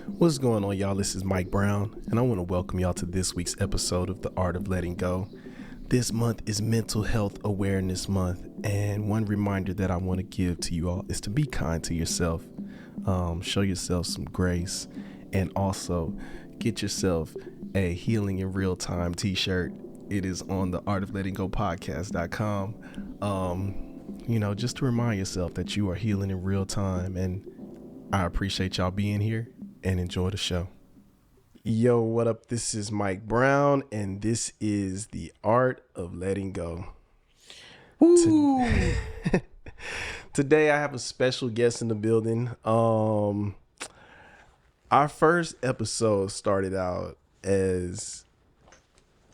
What's going on, y'all? This is Mike Brown, and I want to welcome y'all to this week's episode of The Art of Letting Go. This month is Mental Health Awareness Month, and one reminder that I want to give to you all is to be kind to yourself. Show yourself some grace, and also get yourself a Healing in Real Time t-shirt. It is on theartoflettinggopodcast.com. Just to remind yourself that you are healing in real time, and I appreciate y'all being here and enjoy the show. Yo, what up? This is Mike Brown, and this is The Art of Letting Go. Today I have a special guest in the building. Our first episode started out as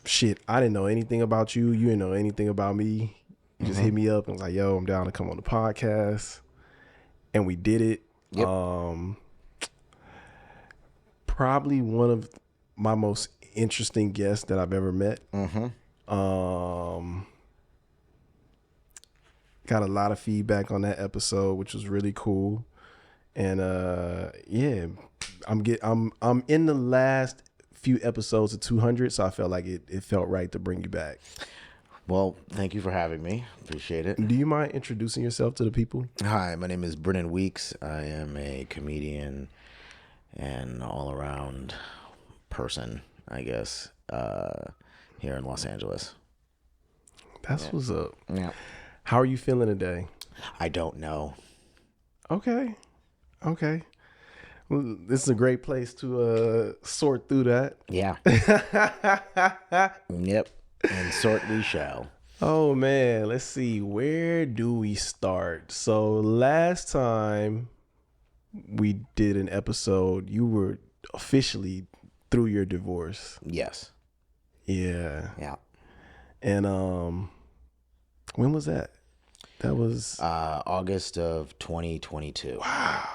shit. I didn't know anything about you. You didn't know anything about me. You just hit me up and was like, yo, I'm down to come on the podcast. And we did it. Yep. Probably one of my most interesting guests that I've ever met. Got a lot of feedback on that episode, which was really cool. And yeah, I'm in the last few episodes of 200, so I felt like it felt right to bring you back. Well, thank you for having me. Appreciate it. Do you mind introducing yourself to the people? Hi, my name is Brinan Weeks. I am a comedian and all-around person, I guess, here in Los Angeles. That's what's up. Yeah. How are you feeling today? I don't know. Okay. Well, this is a great place to sort through that. Yeah. Yep. And sort we shall. Oh, man. Let's see. Where do we start? So last time we did an episode, you were officially through your divorce. Yes. Yeah. Yeah. And when was that? That was August of 2022. Wow,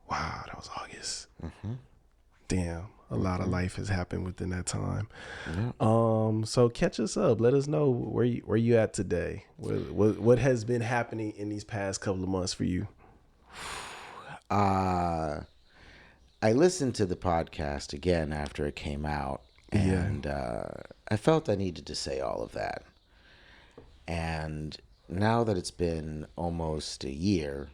that was August. Damn, a lot of life has happened within that time. Yeah. So catch us up. Let us know where you at today. What has been happening in these past couple of months for you? I listened to the podcast again after it came out, and I felt I needed to say all of that. And now that it's been almost a year,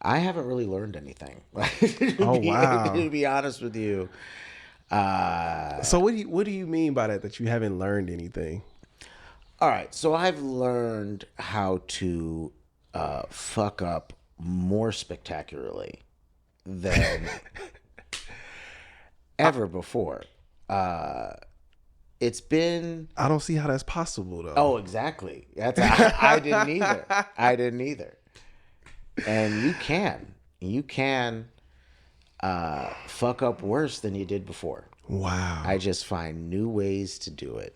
I haven't really learned anything. To be honest with you. So what do you mean by that you haven't learned anything? All right, so I've learned how to fuck up more spectacularly than ever before. It's been... I don't see how that's possible, though. Oh, exactly. I didn't either. And you can fuck up worse than you did before. Wow. I just find new ways to do it.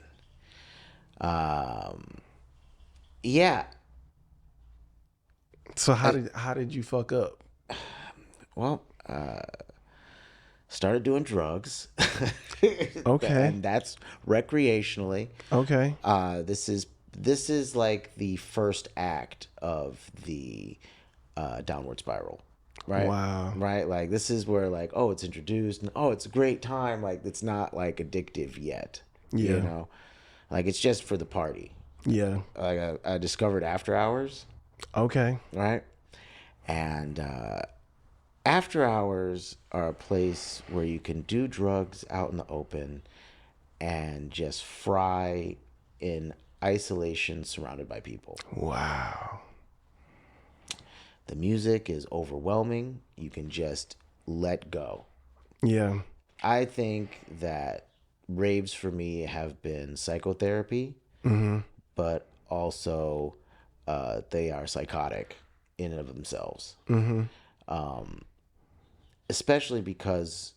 Yeah. So how did you fuck up? Well, started doing drugs. Okay. And that's recreationally. Okay. This is like the first act of the downward spiral. Right? Wow. Right? Like this is where like, oh, it's introduced and oh, it's a great time. Like it's not like addictive yet. Yeah. You know? Like it's just for the party. Yeah. Like I discovered after hours. Okay. Right? And after hours are a place where you can do drugs out in the open and just fry in isolation surrounded by people. Wow. The music is overwhelming. You can just let go. Yeah. I think that raves for me have been psychotherapy, but also they are psychotic in and of themselves. Especially because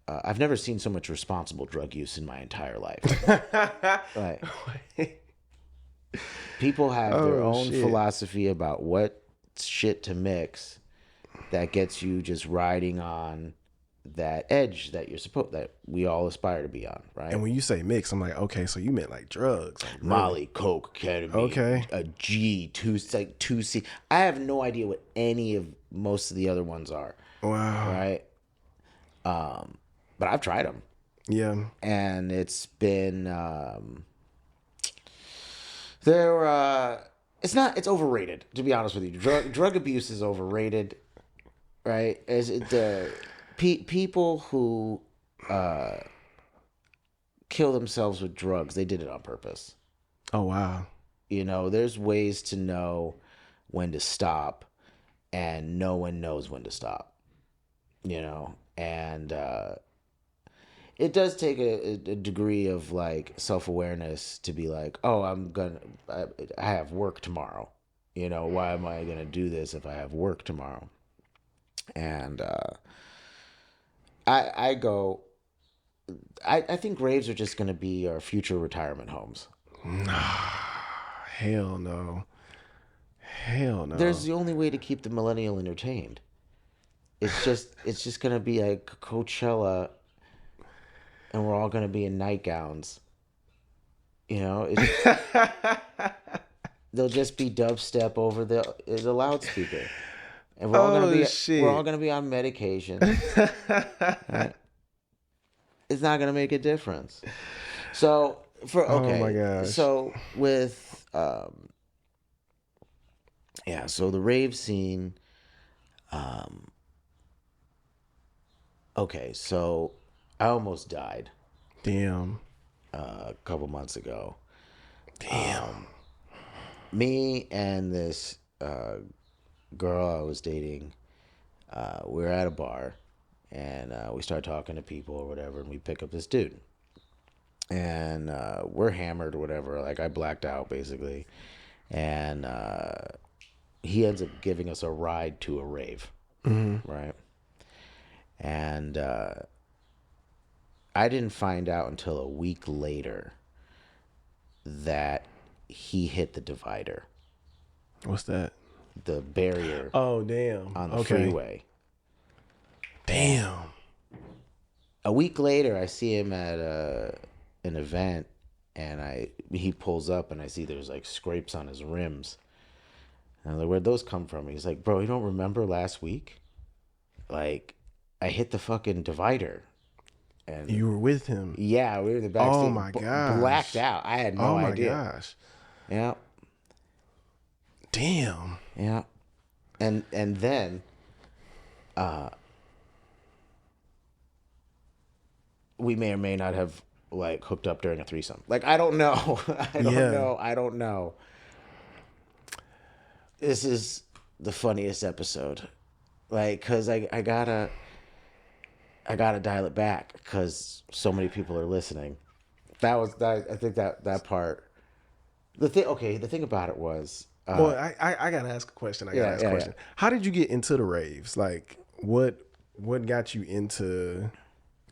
I've never seen so much responsible drug use in my entire life. Like, people have their own philosophy about what shit to mix that gets you just riding on that edge that that we all aspire to be on, right? And when you say mix, I'm like, okay, so you meant like drugs, like Molly, coke, ketamine, okay, a G, 2C. I have no idea what any of most of the other ones are. Wow. Right. But I've tried them. Yeah. And it's been they're it's overrated, to be honest with you. Drug abuse is overrated, right? Is it people who kill themselves with drugs, they did it on purpose. Oh, wow. You know, there's ways to know when to stop, and no one knows when to stop. You know, and it does take a degree of like self-awareness to be like, oh, I have work tomorrow. You know, why am I gonna do this if I have work tomorrow? And I think raves are just gonna be our future retirement homes. Nah, hell no. Hell no. There's the only way to keep the millennial entertained. It's just gonna be like Coachella, and we're all gonna be in nightgowns. You know, they'll just be dubstep over the loudspeaker, and we're all gonna be on medication. Right? It's not gonna make a difference. So Oh my gosh. So with so the rave scene. Okay, so I almost died. Damn. A couple months ago. Damn. Me and this girl I was dating, we were at a bar, and we started talking to people or whatever, and we pick up this dude. And we're hammered or whatever. Like, I blacked out, basically. And he ends up giving us a ride to a rave. Mm-hmm. Right? And I didn't find out until a week later that he hit the divider. What's that? The barrier. Oh, damn. On the freeway. Damn. A week later, I see him at an event, and he pulls up, and I see there's like scrapes on his rims. And I'm like, where'd those come from? He's like, bro, you don't remember last week? Like, I hit the fucking divider. And you were with him? Yeah, we were in the backseat. Oh my gosh. Blacked out. I had no idea. Oh my gosh. Yeah. Damn. Yeah. And then we may or may not have like hooked up during a threesome. Like, I don't know. I don't know. This is the funniest episode. Like, cause I gotta dial it back because so many people are listening. I think that part. The thing about it was. Well, I gotta ask a question. Yeah. How did you get into the raves? Like, what got you into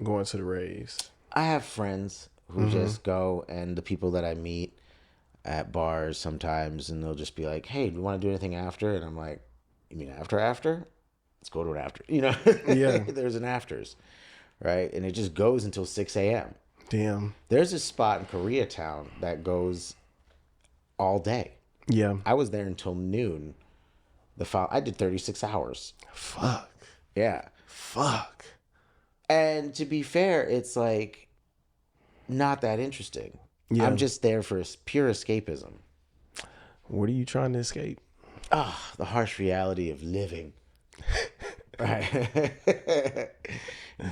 going to the raves? I have friends who just go, and the people that I meet at bars sometimes, and they'll just be like, "Hey, do you want to do anything after?" And I'm like, "You mean after? Let's go to an after." You know, yeah. There's an afters, right? And it just goes until 6 a.m. Damn. There's a spot in Koreatown that goes all day. Yeah. I was there until noon. I did 36 hours. Fuck. Yeah. Fuck. And to be fair, it's like not that interesting. Yeah. I'm just there for pure escapism. What are you trying to escape? The harsh reality of living. Right.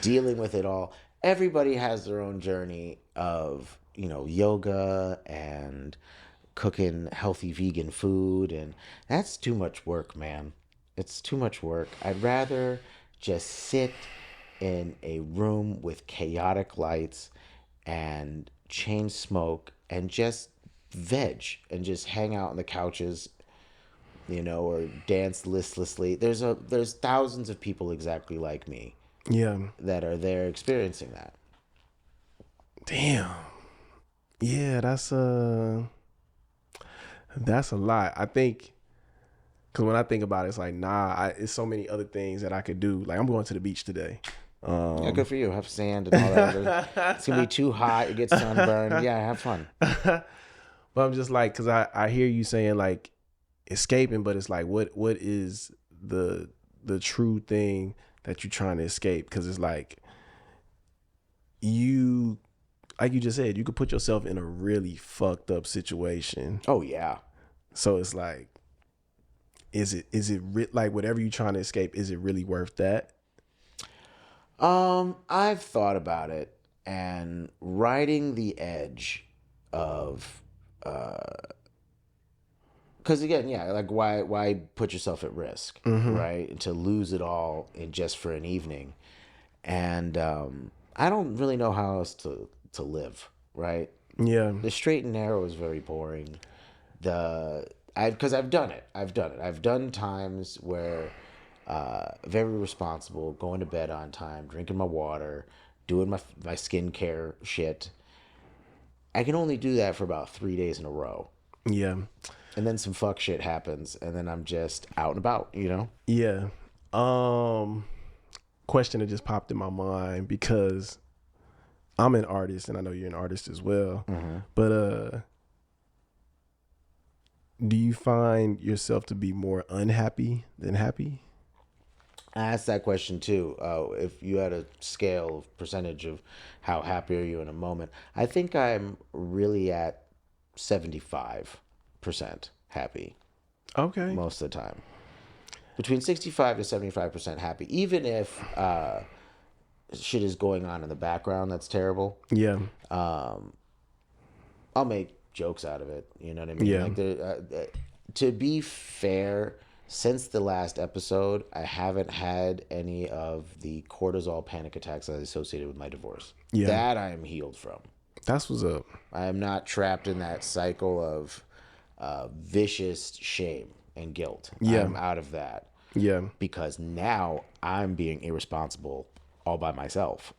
Dealing with it all. Everybody has their own journey of, yoga and cooking healthy vegan food, and that's too much work, man. It's too much work. I'd rather just sit in a room with chaotic lights and chain smoke and just veg and just hang out on the couches, or dance listlessly. There's thousands of people exactly like me. Yeah. That are there experiencing that. Damn. Yeah, that's a lot. I think, because when I think about it, it's like, it's so many other things that I could do. Like, I'm going to the beach today. Yeah, good for you. Have sand and all that. It's going to be too hot. You get sunburned. Yeah, have fun. But I'm just like, because I hear you saying, like, escaping, but it's like, what is the the true thing that you're trying to escape. Because it's like you just said, you could put yourself in a really fucked up situation. Oh yeah. So it's like, is it like whatever you're trying to escape, is it really worth that? I've thought about it, and riding the edge of, because again, yeah, like why put yourself at risk, right? And to lose it all in just for an evening, and I don't really know how else to live, right? Yeah. The straight and narrow is very boring. Because I've done it. I've done times where very responsible, going to bed on time, drinking my water, doing my skincare shit. I can only do that for about 3 days in a row. Yeah. And then some fuck shit happens, and then I'm just out and about, you know? Yeah. Question that just popped in my mind, because I'm an artist and I know you're an artist as well. But do you find yourself to be more unhappy than happy? I asked that question too. If you had a scale of percentage of how happy are you in a moment, I think I'm really at 75% happy. Okay. Most of the time. Between 65 to 75% happy. Even if shit is going on in the background that's terrible. Yeah. I'll make jokes out of it. You know what I mean? Yeah. Like to be fair, since the last episode, I haven't had any of the cortisol panic attacks that are associated with my divorce. Yeah. That I am healed from. That's what's up. I am not trapped in that cycle of vicious shame and guilt. Yeah. I'm out of that. Yeah. Because now I'm being irresponsible all by myself.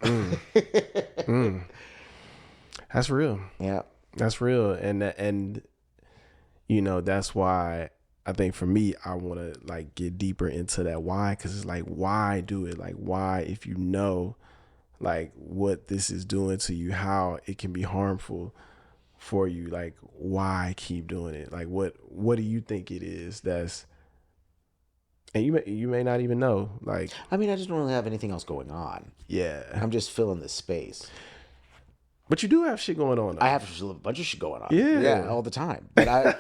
That's real. Yeah. That's real. And you know, that's why I think for me, I want to like get deeper into that why, because it's like, why do it? Like, why, if you know like what this is doing to you, how it can be harmful for you, like why keep doing it? Like what do you think it is that's, and you may not even know, like, I mean, I just don't really have anything else going on. yeah, I'm just filling the space. but you do have shit going on though. I have a bunch of shit going on. Yeah, all the time. But I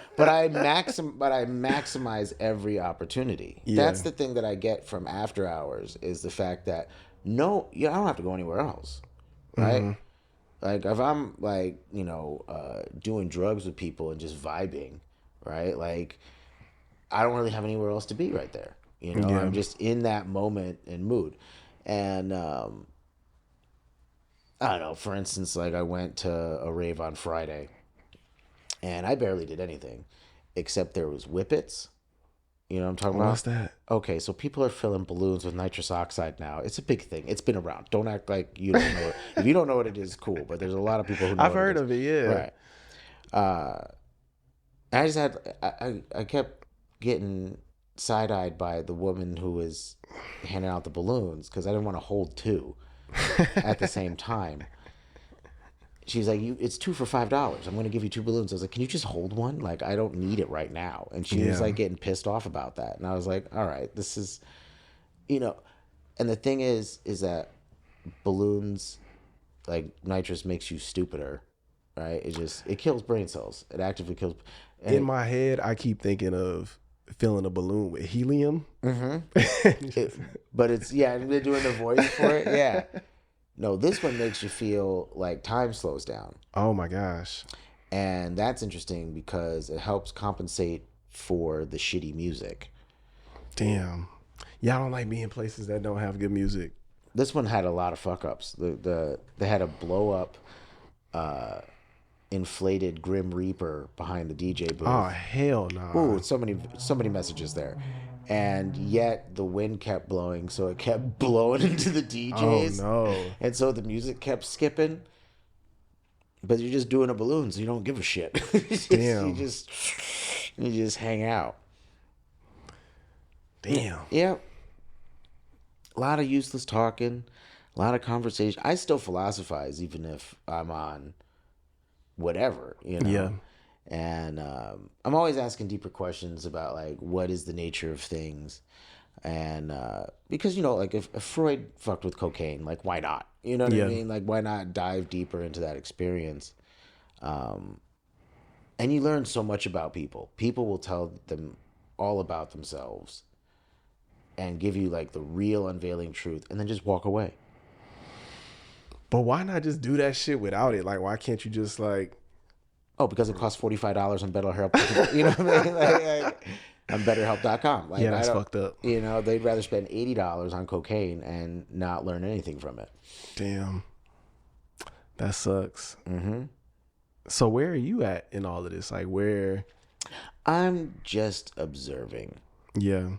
maximize every opportunity. Yeah. That's the thing that I get from after hours, is the fact that I don't have to go anywhere else, right? Like if I'm like doing drugs with people and just vibing, right? Like I don't really have anywhere else to be right there. Yeah. I'm just in that moment and mood, and I don't know. For instance, like I went to a rave on Friday, and I barely did anything, except there was whippets. You know what I'm talking about? What's that? Okay, so people are filling balloons with nitrous oxide now. It's a big thing. It's been around. Don't act like you don't know it. If you don't know what it is, cool. But there's a lot of people who know I've heard of it, yeah. Right. I just had, I kept getting side-eyed by the woman who was handing out the balloons, because I didn't want to hold two at the same time. She's like, it's 2 for $5. I'm going to give you 2 balloons. I was like, can you just hold one? Like, I don't need it right now. And she was like getting pissed off about that. And I was like, all right, this is, and the thing is that balloons, like nitrous, makes you stupider, right? It kills brain cells. It actively kills. In my head, I keep thinking of filling a balloon with helium. But it's, they're doing the voice for it. Yeah. No, this one makes you feel like time slows down. Oh my gosh. And that's interesting because it helps compensate for the shitty music. Damn. Yeah, I don't like being places that don't have good music. This one had a lot of fuck ups. They had a blow up inflated Grim Reaper behind the DJ booth. Oh hell no. Ooh, so many messages there. And yet the wind kept blowing, so it kept blowing into the DJs. Oh no. And so the music kept skipping. But you're just doing a balloon, so you don't give a shit. Damn. You just hang out. Damn. Yeah. A lot of useless talking, a lot of conversation. I still philosophize even if I'm on whatever, Yeah. And I'm always asking deeper questions about like what is the nature of things. And because, like if Freud fucked with cocaine, like why not? You know what I Yeah. mean? Like why not dive deeper into that experience? And you learn so much about people. People will tell them all about themselves and give you like the real unveiling truth and then just walk away. But why not just do that shit without it? Like, why can't you just like? Oh, because it costs $45 on BetterHelp. You know what I mean? Like on BetterHelp.com. Like Yeah, I that's don't, fucked up. they'd rather spend $80 on cocaine and not learn anything from it. Damn, that sucks. Mm-hmm. So where are you at in all of this? Like, where? I'm just observing. Yeah.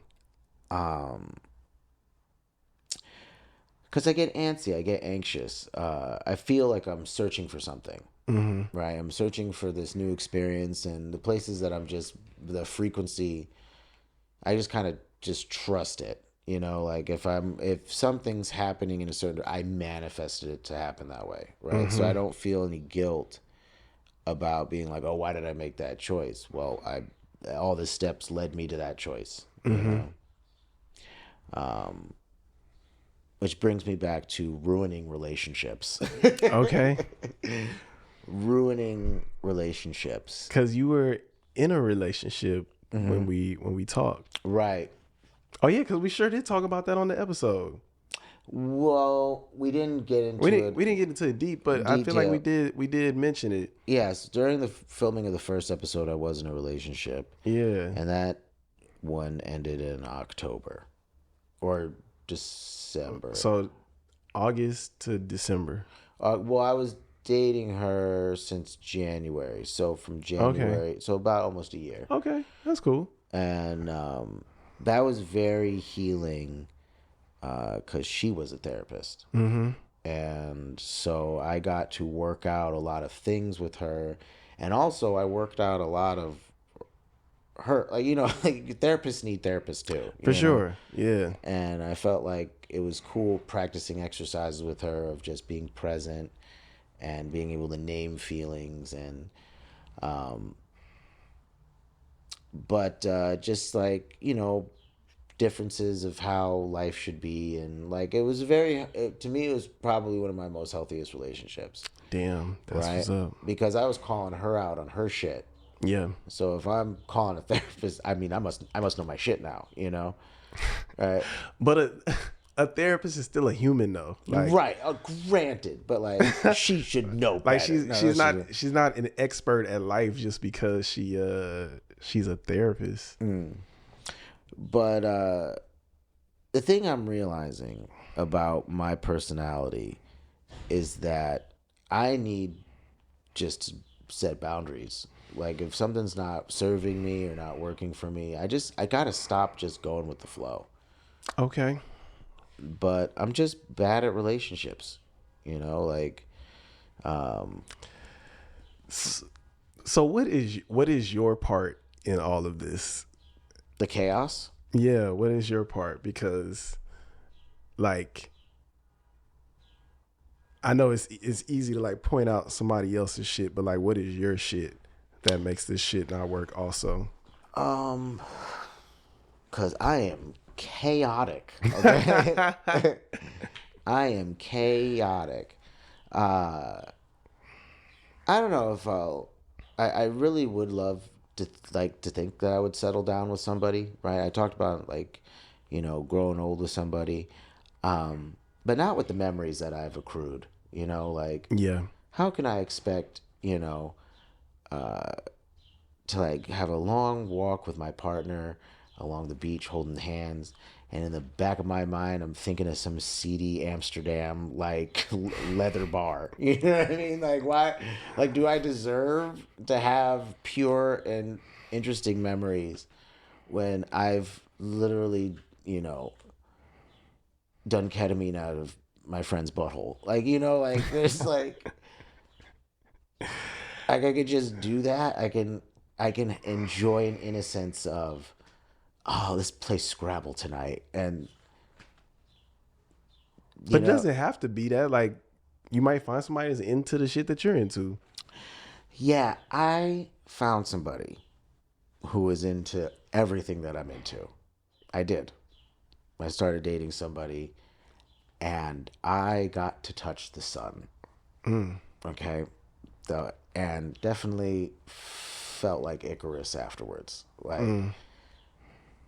Because I get antsy, I get anxious. I feel like I'm searching for something. Mm-hmm. Right, I'm searching for this new experience, and the places that the frequency, I just kind of just trust it. Like if something's happening in a certain, I manifested it to happen that way, right? So I don't feel any guilt about being like, oh, why did I make that choice? Well, all the steps led me to that choice. Which brings me back to ruining relationships. Okay. Ruining relationships. Because you were in a relationship when we talked. Right. Oh yeah, because we sure did talk about that on the episode. Well, we didn't get into We didn't get into it deep, but I feel like we did mention it. Yes, during the filming of the first episode, I was in a relationship. Yeah. And that one ended in October or December. So August to December. Well, I was dating her since January. So from January, so about almost a year. Okay, that's cool. And that was very healing because she was a therapist. Mm-hmm. And so I got to work out a lot of things with her. And also I worked out a lot of her, like, like therapists need therapists too. For sure. Yeah. And I felt like it was cool practicing exercises with her of just being present and being able to name feelings and but just like differences of how life should be, and like it was to me it was probably one of my most healthiest relationships. Damn, that's right? what's up. Because I was calling her out on her shit. Yeah. So if I'm calling a therapist, I mean I must know my shit now, right? But a therapist is still a human though. Like, right, granted, but like she should know better. Like she's not an expert at life just because she's a therapist. But the thing I'm realizing about my personality is that I need just to set boundaries. Like if something's not serving me or not working for me, I gotta stop just going with the flow. Okay. But I'm just bad at relationships, like. So what is your part in all of this? The chaos? Yeah, what is your part? Because, like, I know it's easy to like point out somebody else's shit, but like, what is your shit that makes this shit not work? Also, because I am chaotic. Okay? I am chaotic. I don't know if I really would love to think that I would settle down with somebody, right? I talked about like, growing old with somebody, but not with the memories that I've accrued. Like, yeah, how can I expect to like have a long walk with my partner along the beach holding hands, and in the back of my mind I'm thinking of some seedy Amsterdam like leather bar. You know what I mean? Like why? Like do I deserve to have pure and interesting memories when I've literally done ketamine out of my friend's butthole? Like like there's like I could just do that. I can enjoy an innocence of, oh, let's play Scrabble tonight. And but it doesn't have to be that. Like, you might find somebody that's into the shit that you're into. Yeah, I found somebody who was into everything that I'm into. I did. I started dating somebody, and I got to touch the sun. Okay, and definitely felt like Icarus afterwards. Like,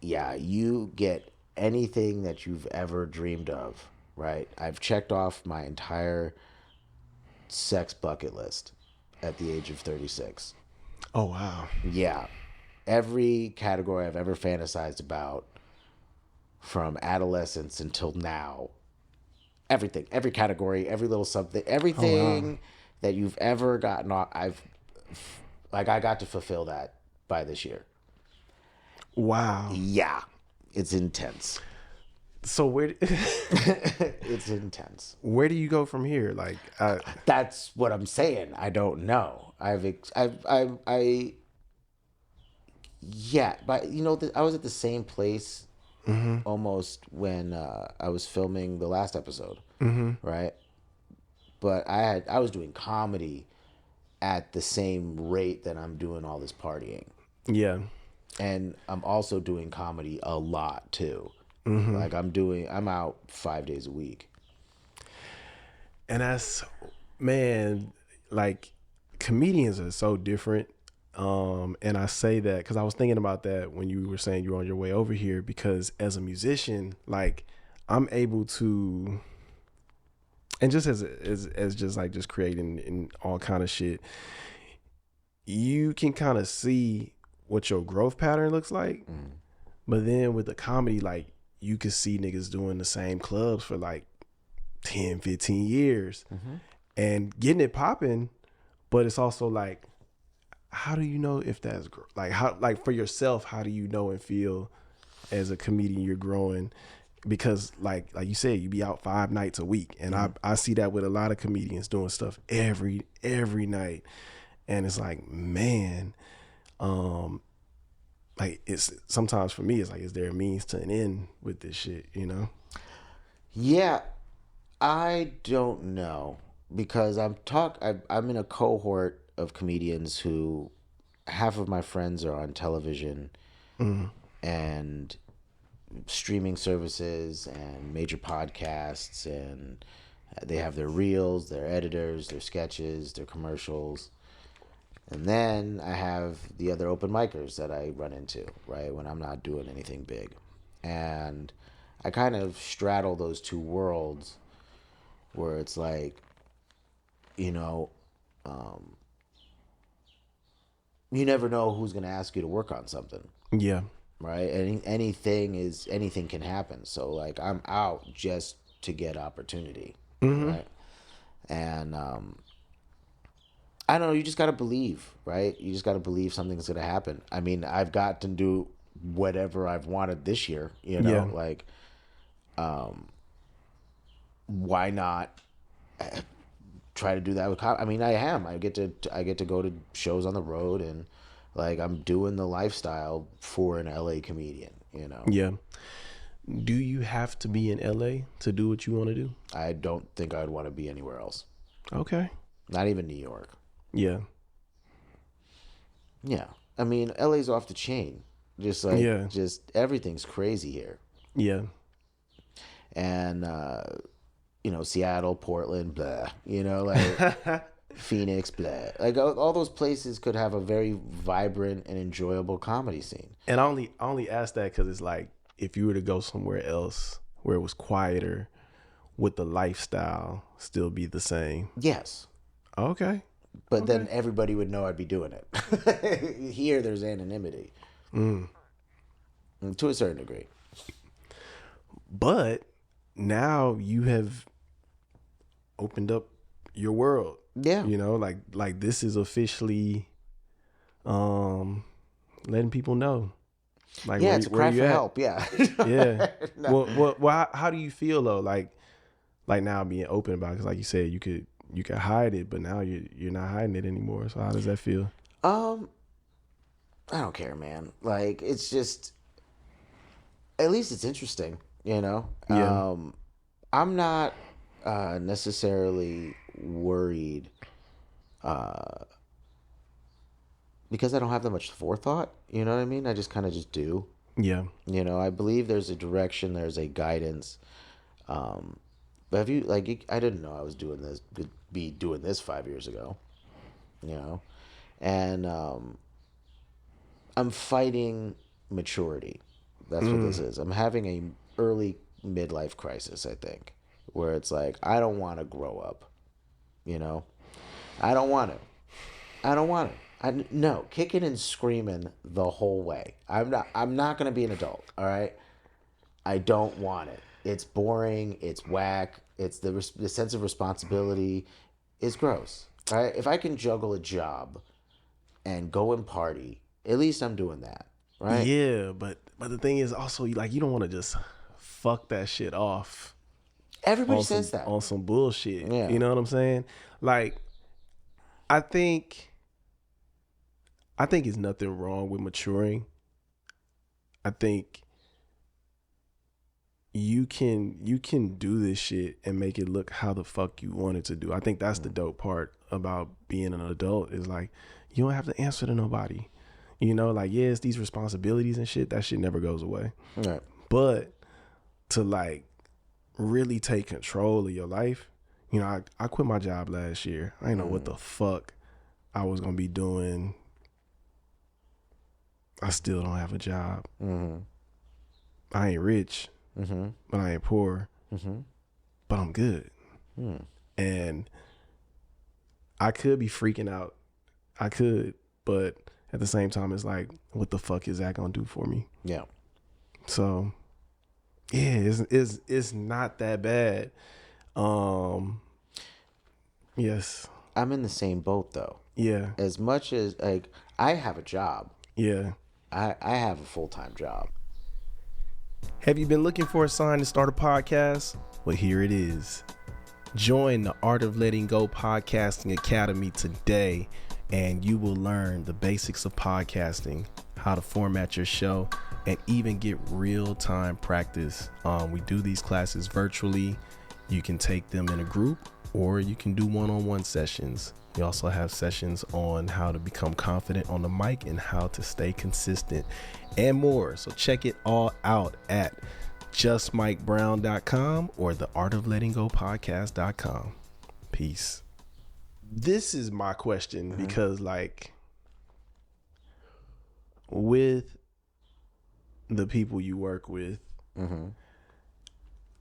yeah, you get anything that you've ever dreamed of, right? I've checked off my entire sex bucket list at the age of 36. Oh wow. Yeah, every category I've ever fantasized about from adolescence until now, everything, every category, every little something, Oh wow. everything that you've ever gotten off, I got to fulfill that by this year. Wow. Yeah, it's intense. So where It's intense. where do you go from here? Like, That's what I'm saying. I don't know. Yeah, but I was at the same place almost when I was filming the last episode, right? But I was doing comedy at the same rate that I'm doing all this partying, yeah. and I'm also doing comedy a lot too. Like I'm out 5 days a week. And that's, man, like, comedians are so different. And I say that because I was thinking about that when you were saying you were on your way over here, because as a musician, like, I'm able to, and just as just like just creating and all kind of shit, you can kind of see what your growth pattern looks like. But then with the comedy, like, you can see niggas doing the same clubs for like 10, 15 years and getting it popping. But it's also like, how do you know if that's like, how, like, for yourself, how do you know and feel as a comedian you're growing? Because like you said, you be out 5 nights a week, and I see that with a lot of comedians doing stuff every night, and it's like, man, like, it's sometimes for me, it's like, is there a means to an end with this shit, you know? Yeah, I don't know because I'm in a cohort of comedians who half of my friends are on television and streaming services and major podcasts, and they have their reels, their editors, their sketches, their commercials. And then I have the other open micers that I run into, right, when I'm not doing anything big. And I kind of straddle those two worlds where it's like, you know, you never know who's going to ask you to work on something, Yeah. right? Anything can happen. So like I'm out just to get opportunity, right? And I don't know. You just got to believe, right? You just got to believe something's going to happen. I mean, I've got to do whatever I've wanted this year, Yeah. like, why not try to do that with I mean, I get to go to shows on the road, and like I'm doing the lifestyle for an LA comedian. Yeah. Do you have to be in LA to do what you want to do? I don't think I'd want to be anywhere else. Okay. Not even New York. Yeah. Yeah. I mean, LA's off the chain. Just like, just everything's crazy here. Yeah. And, Seattle, Portland, blah, like Phoenix, blah. Like all those places could have a very vibrant and enjoyable comedy scene. And I only ask that because it's like, if you were to go somewhere else where it was quieter, would the lifestyle still be the same? Yes. Okay. But then everybody would know I'd be doing it. Here, there's anonymity. To a certain degree. But now you have opened up your world. Yeah. Like this is officially letting people know. Like, yeah, it's a cry for help. Yeah. Yeah. No. Well, how do you feel though? Like now being open about it, because like you said, you could hide it, but now you're not hiding it anymore. So how does that feel? I don't care, man. Like, it's just, at least it's interesting, Yeah. I'm not necessarily worried because I don't have that much forethought. You know what I mean? I just kind of just do. Yeah. You know, I believe there's a direction, there's a guidance. But have you like? I didn't know I was doing this. Be doing this 5 years ago. You know, and I'm fighting maturity. That's what this is. I'm having a early midlife crisis, I think, where it's like I don't want to grow up. You know, I don't want to. I don't want to. No, kicking and screaming the whole way. I'm not. I'm not gonna be an adult. All right. I don't want it. It's boring. It's whack. It's the sense of responsibility is gross. Right. If I can juggle a job and go and party, at least I'm doing that. Right. Yeah, but the thing is also like you don't want to just fuck that shit off Everybody says that. on some bullshit. Yeah. You know what I'm saying? Like I think it's nothing wrong with maturing. I think you can do this shit and make it look how the fuck you want it to do. I think that's the dope part about being an adult is like you don't have to answer to nobody. You know, like yeah, it's these responsibilities and shit. That shit never goes away. Right. But to like really take control of your life, you know, I quit my job last year. I didn't know what the fuck I was gonna be doing. I still don't have a job. I ain't rich, but I ain't poor. But I'm good. And I could be freaking out. I could, but at the same time, it's like, what the fuck is that gonna do for me? Yeah. So, yeah, it's not that bad. Yes. I'm in the same boat though. Yeah. As much as like I have a job. Yeah. I have a full-time job. Have you been looking for a sign to start a podcast? Well, here it is. Join the Art of Letting Go Podcasting Academy today, and you will learn the basics of podcasting, how to format your show, and even get real-time practice. We do these classes virtually. You can take them in a group, or you can do one-on-one sessions. We also have sessions on how to become confident on the mic and how to stay consistent and more. So check it all out at justmikebrown.com or theartoflettinggopodcast.com. Peace. This is my question because like with the people you work with,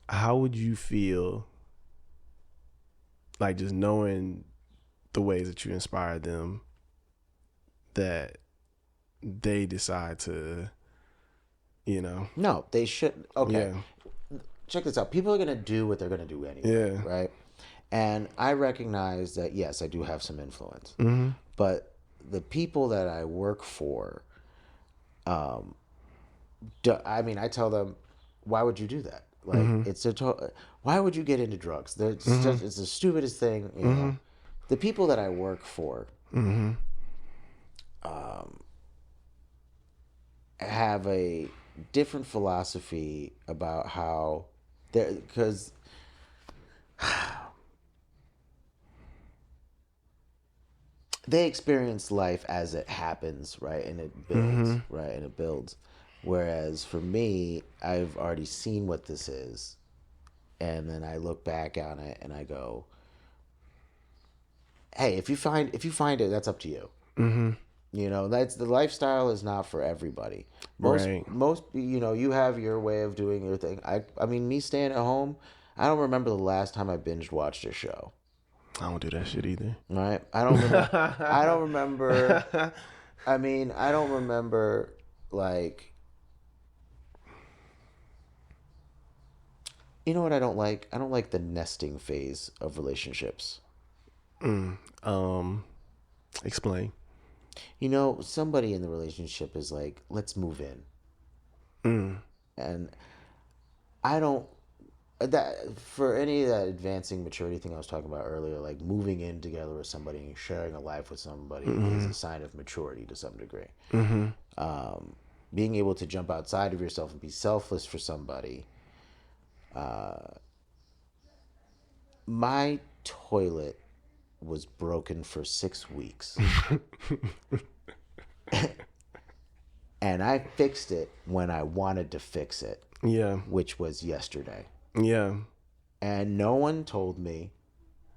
how would you feel like just knowing the ways that you inspire them that they decide to, you know? No, they should. Okay. Yeah. Check this out. People are going to do what they're going to do anyway. Yeah. Right. And I recognize that, yes, I do have some influence. But the people that I work for, I mean, I tell them, why would you do that? Like, why would you get into drugs? It's the stupidest thing. You know? The people that I work for have a different philosophy about how they're, because they experience life as it happens, right? And it builds, right? And it builds. Whereas for me, I've already seen what this is. And then I look back on it and I go, hey, if you find it, that's up to you. You know, that's the lifestyle is not for everybody. Most, you know, you have your way of doing your thing. I mean, me staying at home, I don't remember the last time I binge watched a show. I don't do that shit either. Right? I don't remember. I mean, I don't remember like. You know what I don't like? I don't like the nesting phase of relationships. Explain. You know, somebody in the relationship is like, let's move in. And I don't, that for any of that advancing maturity thing I was talking about earlier, like moving in together with somebody and sharing a life with somebody is a sign of maturity to some degree. Being able to jump outside of yourself and be selfless for somebody. My toilet was broken for 6 weeks. And I fixed it when I wanted to fix it, Yeah. which was yesterday. Yeah. And no one told me.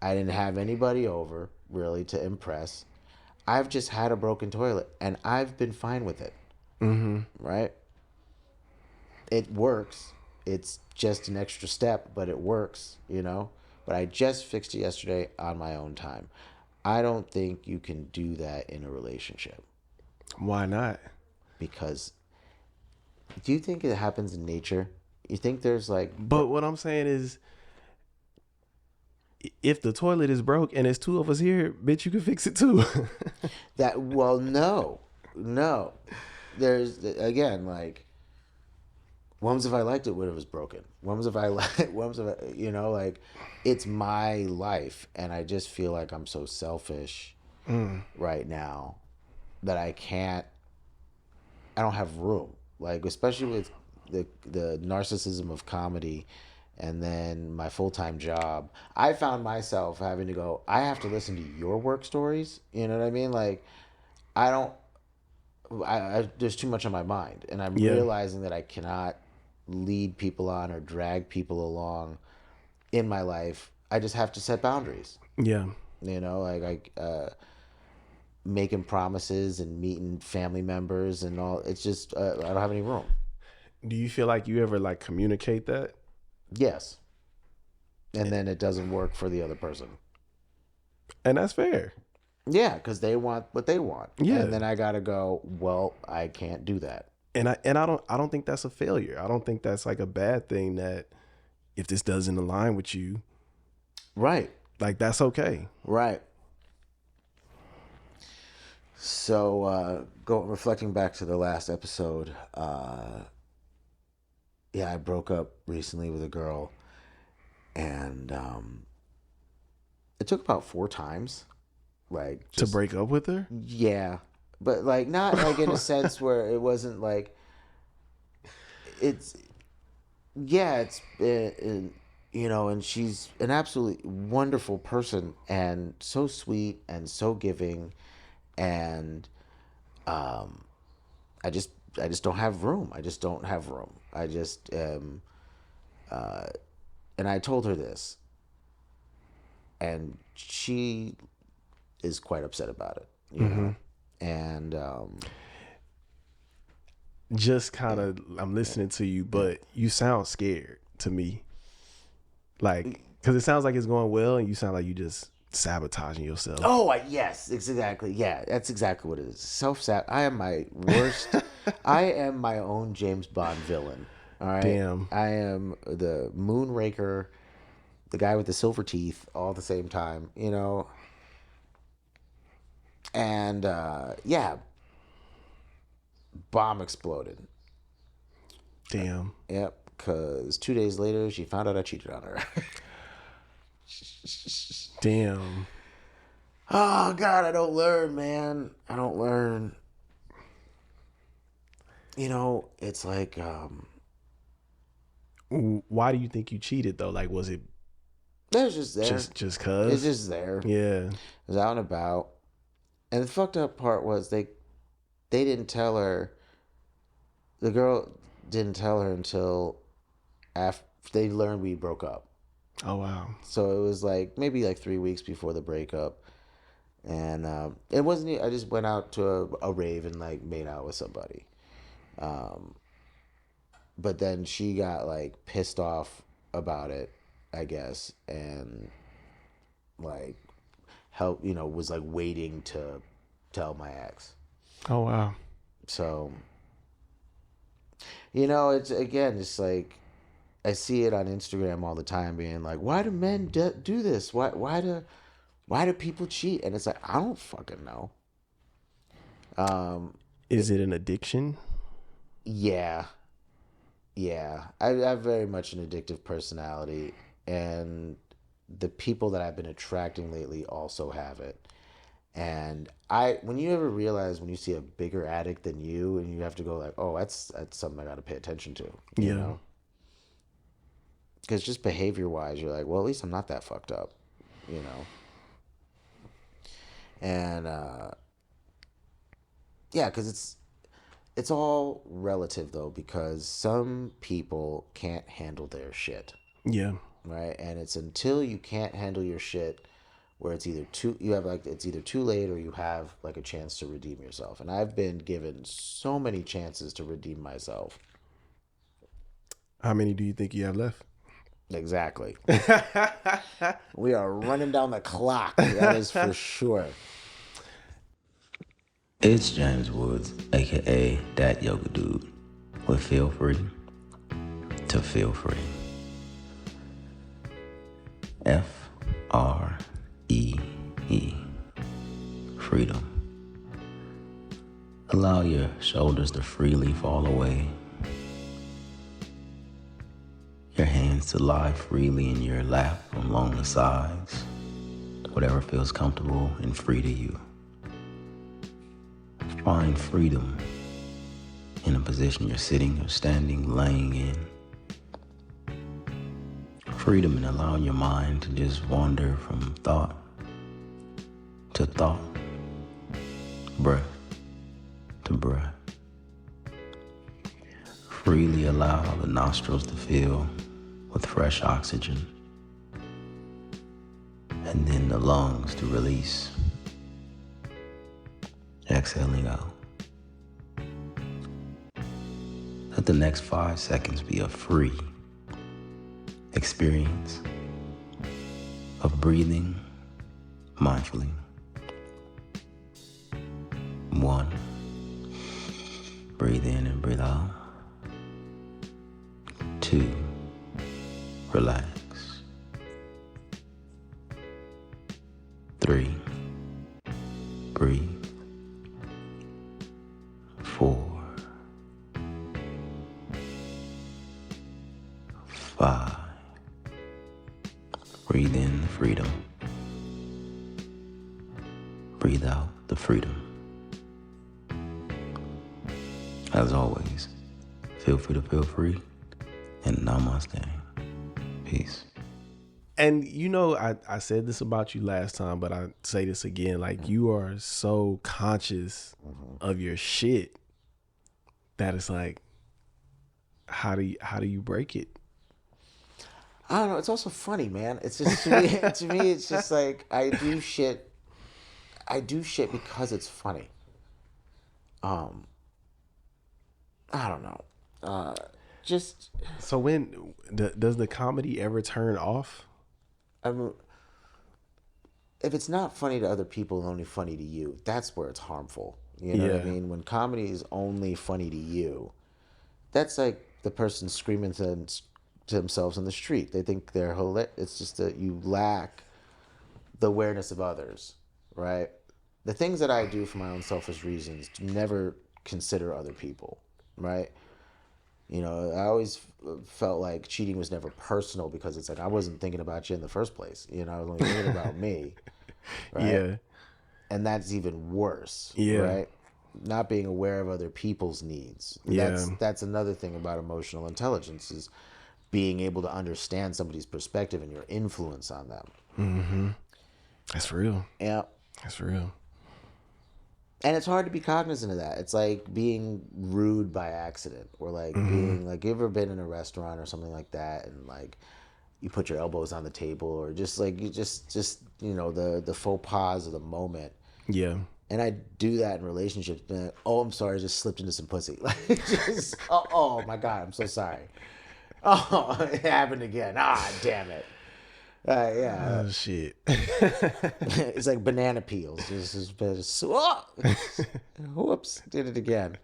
I didn't have anybody over really to impress. I've just had a broken toilet and I've been fine with it. Mm-hmm. Right? It works. It's just an extra step, but it works, you know? But I just fixed it yesterday on my own time. I don't think you can do that in a relationship Why not? because do you think it happens in nature? You think there's like But what I'm saying is, if the toilet is broke and there's two of us here, bitch, you can fix it too. that? Well, no. There's again like, when was if I liked it when it was broken? When was if I like? When was if I, you know, like, it's my life, and I just feel like I'm so selfish right now that I can't. I don't have room. Like, especially with the narcissism of comedy, and then my full time job. I found myself having to go. I have to listen to your work stories. You know what I mean? Like, I don't. There's too much on my mind, and I'm Yeah. realizing that I cannot lead people on or drag people along in my life. I just have to set boundaries. Yeah. You know, like making promises and meeting family members and all. It's just I don't have any room. Do you feel like you ever like communicate that? Yes, and then it doesn't work for the other person. And that's fair. Yeah, because they want what they want. Yeah. And then I gotta go, well, I can't do that. And I don't think that's a failure. I don't think that's like a bad thing, that if this doesn't align with you, Right. like, that's okay. Right. So reflecting back to the last episode, yeah, I broke up recently with a girl, and it took about 4 times. Like, To break up with her? yeah, but like not like in a sense where it wasn't like it's yeah it's you know, and she's an absolutely wonderful person and so sweet and so giving, and um I just don't have room. I just don't have room. I just and I told her this, and she is quite upset about it, you know. And Just kind of, I'm listening to you, but you sound scared to me. Like, because it sounds like it's going well, and you sound like you just sabotaging yourself. oh, yes, exactly. Yeah, that's exactly what it is. Self-sab. I am my worst. I am my own James Bond villain. All right. Damn. I am the Moonraker, the guy with the silver teeth, all at the same time. You know. And yeah, bomb exploded. Damn. Yep. Because 2 days later, she found out I cheated on her. Damn. Oh God, I don't learn, man. I don't learn. You know, it's like, Why do you think you cheated though? Like, was it was just there. just cause? It's just there. Yeah. It was out and about. And the fucked up part was they didn't tell her. The girl didn't tell her until after they learned we broke up. Oh wow. So it was like maybe like 3 weeks before the breakup. And it wasn't. I just went out to a rave and like made out with somebody. But then she got like pissed off about it, I guess, and like was like waiting to tell my ex. Oh wow. So, you know, it's again, it's like I see it on Instagram all the time, being like, "Why do men do this? Why do people cheat?" And it's like, I don't fucking know. Is it an addiction? Yeah, I have very much an addictive personality, and the people that I've been attracting lately also have it. And when you ever realize when you see a bigger addict than you, and you have to go like, oh, that's something I got to pay attention to, you know? Because just behavior wise, you're like, well, at least I'm not that fucked up, you know? And yeah, because it's all relative though, because some people can't handle their shit, Yeah. right? And it's until you can't handle your shit where it's either too you have like it's either too late or you have like a chance to redeem yourself. And I've been given so many chances to redeem myself. How many do you think you have left? Exactly. We are running down the clock. That is for sure. It's James Woods, aka That Yoga Dude, with Feel Free to Feel Free. F-R-E-E. Freedom. Allow your shoulders to freely fall away. Your hands to lie freely in your lap along the sides. Whatever feels comfortable and free to you. Find freedom in a position you're sitting or standing, laying in. Freedom in allowing your mind to just wander from thought to thought, breath to breath. Freely allow the nostrils to fill with fresh oxygen, and then the lungs to release. Exhaling out. Let the next 5 seconds be a free experience of breathing mindfully. 1. Breathe in and breathe out. 2. Relax. 3. Breathe. 4. 5. Breathe in the freedom. Breathe out the freedom. As always, feel free to feel free, and namaste. Peace. And you know, I said this about you last time, but I say this again. Like, you are so conscious of your shit that it's like, how do you break it? I don't know. It's also funny, man. It's just to me, it's just like I do shit because it's funny. I don't know. Just So when does the comedy ever turn off? I mean, if it's not funny to other people and only funny to you, that's where it's harmful. You know what I Yeah. mean? When comedy is only funny to you, that's like the person screaming to themselves in the street. They think they're hilarious. It's just that you lack the awareness of others, right? The things that I do for my own selfish reasons to never consider other people, right? You know, I always felt like cheating was never personal because it's like I wasn't thinking about you in the first place. You know, I was only thinking about me, right? Yeah. And that's even worse, Yeah. right? Not being aware of other people's needs. Yeah. That's another thing about emotional intelligence is being able to understand somebody's perspective and your influence on them. Mm-hmm. That's real. Yeah. That's real. And it's hard to be cognizant of that. It's like being rude by accident, or like being like, you ever been in a restaurant or something like that, and like you put your elbows on the table, or just like you just you know the faux pas of the moment. Yeah. And I do that in relationships. Like, oh, I'm sorry, I just slipped into some pussy. Like, just oh my god, I'm so sorry. Oh, it happened again. Ah, damn it. Yeah. Oh shit. It's like banana peels. Oh! Whoops, did it again.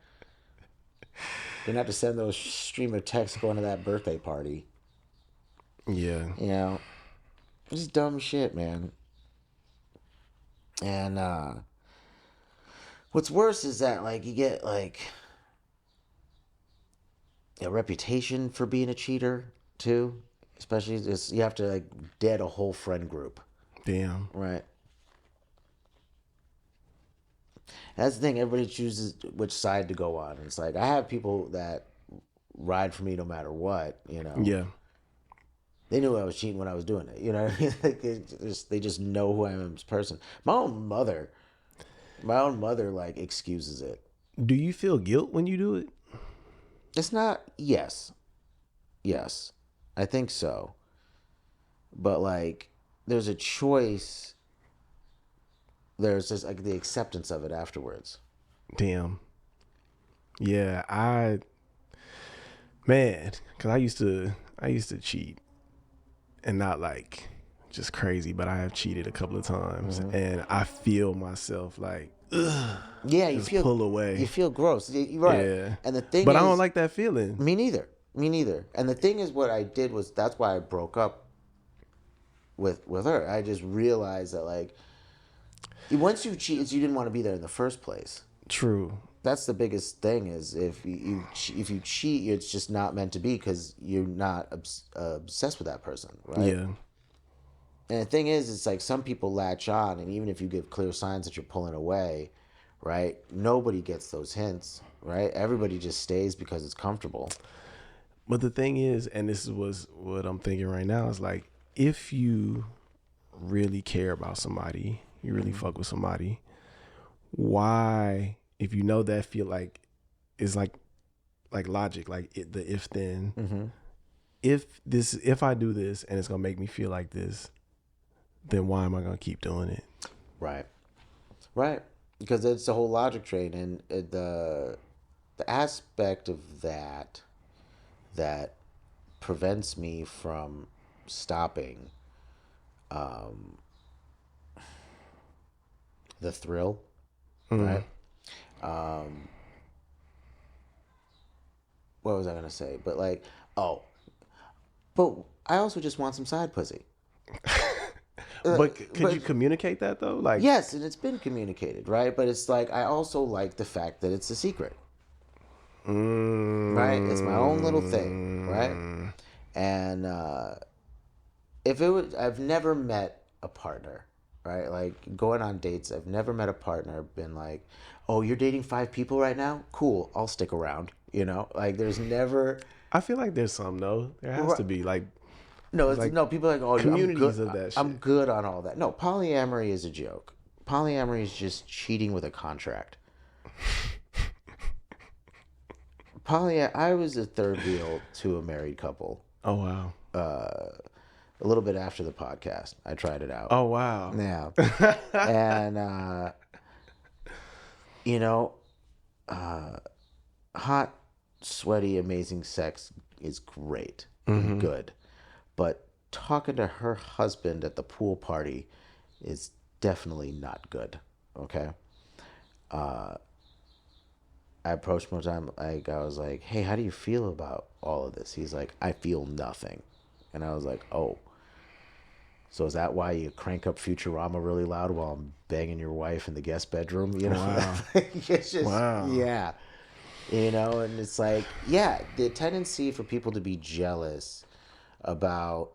Didn't have to send those stream of texts going to that birthday party. Yeah. You know, just dumb shit, man. And what's worse is that like you get like a reputation for being a cheater too. Especially this, you have to like dead a whole friend group. Damn. Right. That's the thing. Everybody chooses which side to go on. It's like I have people that ride for me no matter what. You know. Yeah. They knew I was cheating when I was doing it. You know. Like they just know who I am as a person. My own mother like excuses it. Do you feel guilt when you do it? It's not, yes. Yes. I think so. But like, there's a choice. There's just like the acceptance of it afterwards. Damn. Yeah, because I used to cheat, and not like just crazy, but I have cheated a couple of times, and I feel myself like, ugh, Yeah, you just feel pull away. You feel gross. You're right. Yeah. And the thing But is, I don't like that feeling. me neither. Me neither. And the thing is, what I did was that's why I broke up with her. I just realized that like once you cheat, you didn't want to be there in the first place. True. That's the biggest thing is if you cheat, it's just not meant to be because you're not obsessed with that person, right? Yeah. And the thing is, it's like some people latch on, and even if you give clear signs that you're pulling away, right? Nobody gets those hints, right? Everybody just stays because it's comfortable. But the thing is, and this was what I'm thinking right now, is like, if you really care about somebody, you really fuck with somebody, why, if you know that feel like, is like logic, like the if then, if I do this and it's gonna make me feel like this, then why am I gonna keep doing it? Right. Because it's the whole logic train, and the aspect of that prevents me from stopping the thrill, right? What was I gonna say? But like, but I also just want some side pussy. But could you communicate that though? Like, yes, and it's been communicated, right? But it's like I also like the fact that it's a secret, right? It's my own little thing, right? And if it was, I've never met a partner, right? Like going on dates, I've never met a partner been like, oh, you're dating 5 people right now? Cool, I'll stick around. You know, like there's never. I feel like there's some though. There has to be like. No, it's like no people are like, oh, communities of that shit. I'm good on all that. No, polyamory is a joke. Polyamory is just cheating with a contract. I was a third wheel to a married couple. Oh wow. A little bit after the podcast, I tried it out. Oh wow. Yeah. And you know, hot, sweaty, amazing sex is great and good. But talking to her husband at the pool party is definitely not good. Okay. I approached him one time. Like I was like, "Hey, how do you feel about all of this?" He's like, "I feel nothing," and I was like, "Oh, so is that why you crank up Futurama really loud while I'm banging your wife in the guest bedroom?" You know, Wow. it's just Wow. yeah, you know, and it's like yeah, the tendency for people to be jealous about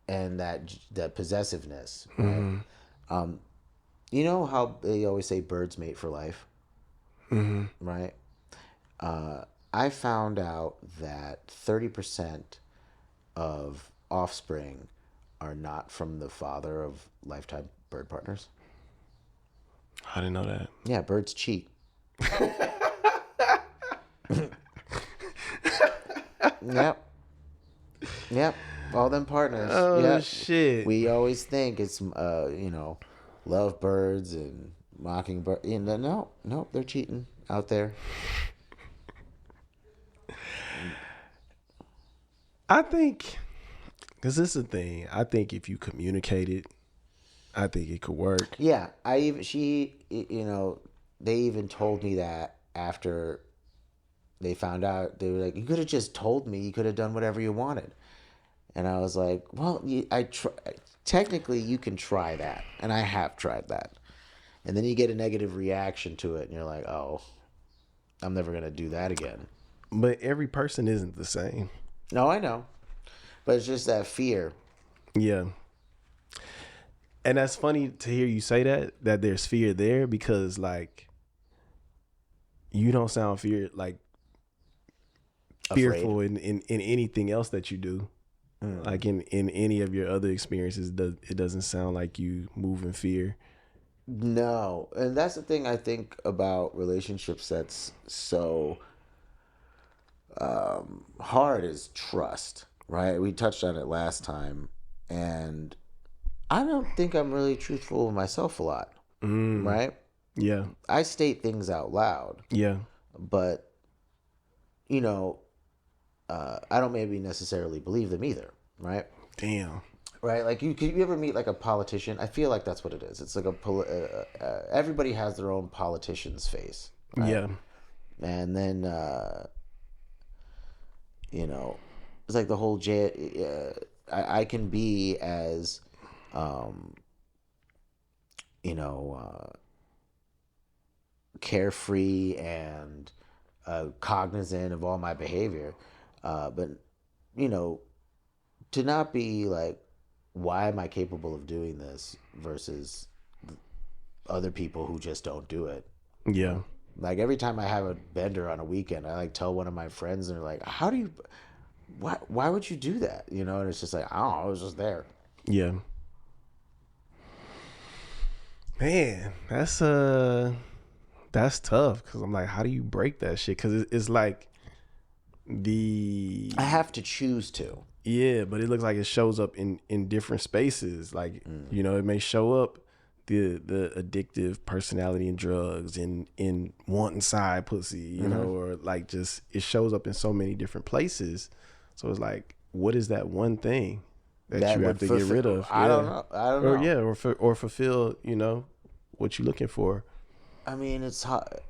and that possessiveness, right? You know how they always say birds mate for life, right? I found out that 30% of offspring are not from the father of lifetime bird partners. I didn't know that. Yeah, birds cheat. Yep. All them partners. Oh yep. shit. We always think it's love birds and mockingbird. No, they're cheating out there. I think, because this is the thing, I think if you communicate it, I think it could work. Yeah, they even told me that after they found out. They were like, you could have just told me. You could have done whatever you wanted. And I was like, well, technically you can try that. And I have tried that. And then you get a negative reaction to it. And you're like, oh, I'm never going to do that again. But every person isn't the same. No, I know. But it's just that fear. Yeah. And that's funny to hear you say that there's fear there, because like you don't sound fearful in anything else that you do. Like in any of your other experiences, it doesn't sound like you move in fear. No, and that's the thing I think about relationships that's so hard is trust, right? We touched on it last time, and I don't think I'm really truthful with myself a lot, right? Yeah. I state things out loud, Yeah. but you know, I don't maybe necessarily believe them either, right? Damn. Right, like you ever meet like a politician? I feel like that's what it is. It's like everybody has their own politician's face, right? Yeah. And then you know, it's like the whole I can be as you know, carefree and cognizant of all my behavior, but you know, to not be like, why am I capable of doing this versus other people who just don't do it? Yeah. Like every time I have a bender on a weekend, I like tell one of my friends, and they're like, "How do you? Why would you do that?" You know, and it's just like, I don't know, I was just there. Yeah. Man, that's tough because I'm like, how do you break that shit? Because it's like I have to choose to. yeah, but it looks like it shows up in different spaces. Like you know, it may show up the addictive personality in drugs, in wanting side pussy, you know, or like just it shows up in so many different places. So it's like, what is that one thing that you have to get rid of? I don't know. I don't know. Or yeah, or fulfill, you know, what you're looking for. I mean, it's hot.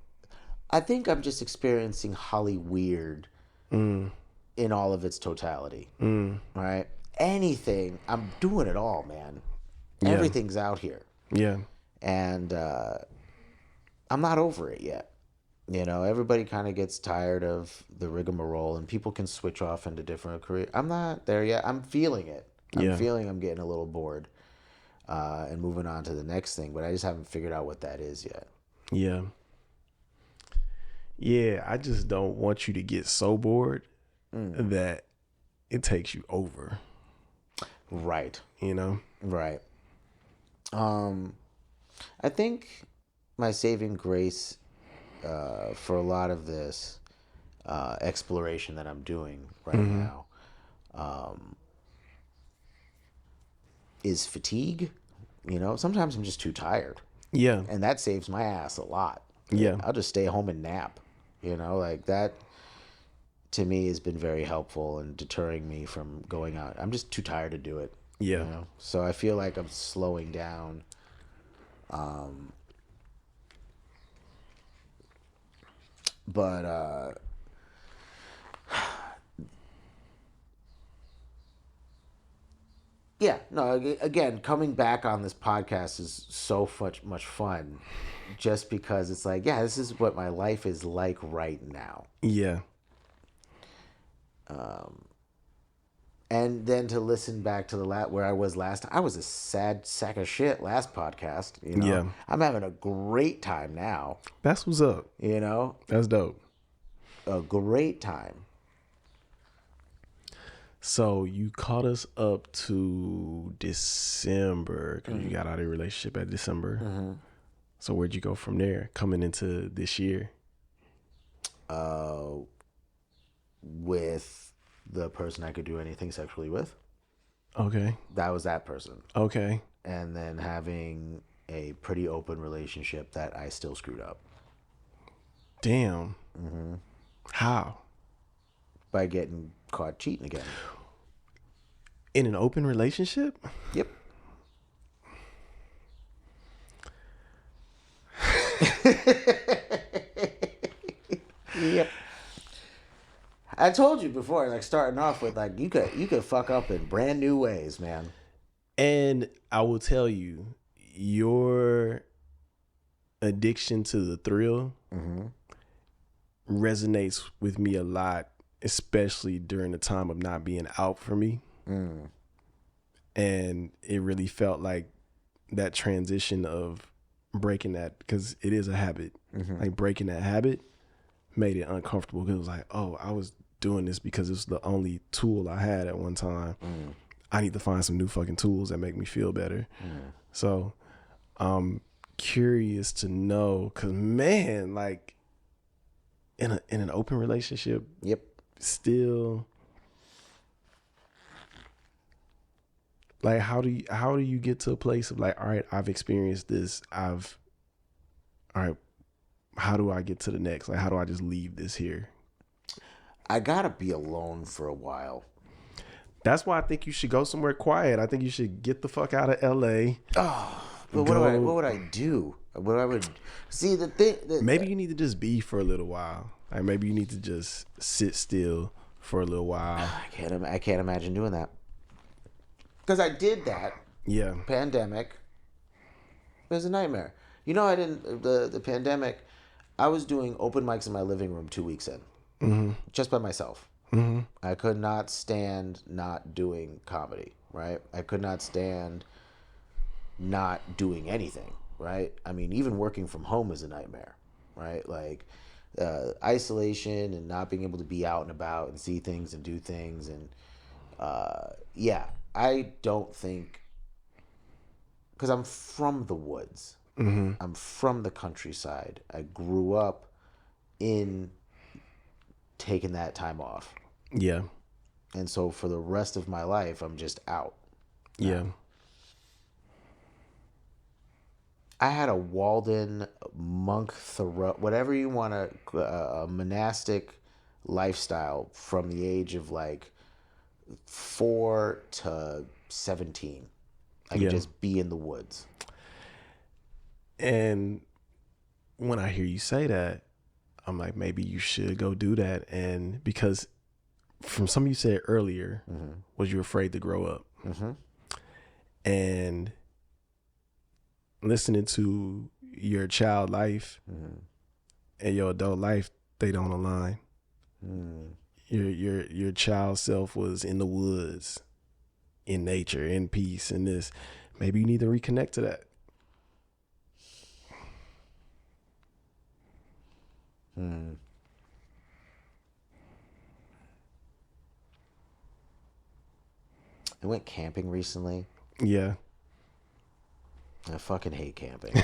I think I'm just experiencing Holly weird in all of its totality. Right? Anything, I'm doing it all, man. Yeah. Everything's out here. Yeah. And I'm not over it yet. You know, everybody kind of gets tired of the rigmarole, and people can switch off into different careers. I'm not there yet. I'm feeling it. I'm feeling I'm getting a little bored and moving on to the next thing, but I just haven't figured out what that is yet. Yeah. Yeah, I just don't want you to get so bored that it takes you over. Right. You know? Right. I think my saving grace for a lot of this exploration that I'm doing right now is fatigue. You know, sometimes I'm just too tired. Yeah. And that saves my ass a lot. Yeah. I'll just stay home and nap. You know, like that to me has been very helpful in deterring me from going out. I'm just too tired to do it. Yeah. You know? So I feel like I'm slowing down. But yeah, no, again, coming back on this podcast is so much fun just because it's like, yeah, this is what my life is like right now. Yeah. And then to listen back to where I was last, I was a sad sack of shit last podcast. You know, Yeah. I'm having a great time now. That's what's up. You know, That's dope. a great time. So you caught us up to December because you got out of a relationship at December. So where'd you go from there coming into this year? With the person I could do anything sexually with. Okay. That was that person. Okay. And then having a pretty open relationship that I still screwed up. Damn. How? By getting caught cheating again. In an open relationship? Yep. Yep. I told you before, like starting off with like you could fuck up in brand new ways, man. And I will tell you, your addiction to the thrill resonates with me a lot, especially during the time of not being out for me. And it really felt like that transition of breaking that, because it is a habit, like breaking that habit made it uncomfortable because it was like, oh, I was doing this because it's the only tool I had at one time. I need to find some new fucking tools that make me feel better. So curious to know, cause man, like in an open relationship, Yep. still, like how do you get to a place of like, all right, I've experienced this, all right, how do I get to the next? Like, how do I just leave this here? I gotta be alone for a while. That's why I think you should go somewhere quiet. I think you should get the fuck out of LA. Oh, but what would I do? What I would see the thing. Maybe you need to just be for a little while. Like maybe you need to just sit still for a little while. I can't imagine doing that. Because I did that. Yeah. Pandemic. It was a nightmare. You know, I didn't. The pandemic. I was doing open mics in my living room 2 weeks in, just by myself. I could not stand not doing comedy, right? I could not stand not doing anything, right? I mean, even working from home is a nightmare, right? Like isolation and not being able to be out and about and see things and do things. And yeah, I don't think, because I'm from the woods. I'm from the countryside. I grew up in taking that time off. Yeah. And so for the rest of my life, I'm just out. Yeah. I had a Walden monk, whatever you want a monastic lifestyle from the age of like 4 to 17. I could just be in the woods. And when I hear you say that, I'm like, maybe you should go do that. And because from something you said earlier, was you afraid to grow up? And listening to your child life and your adult life, they don't align. Your child self was in the woods, in nature, in peace, in this. Maybe you need to reconnect to that. I went camping recently. Yeah. I fucking hate camping.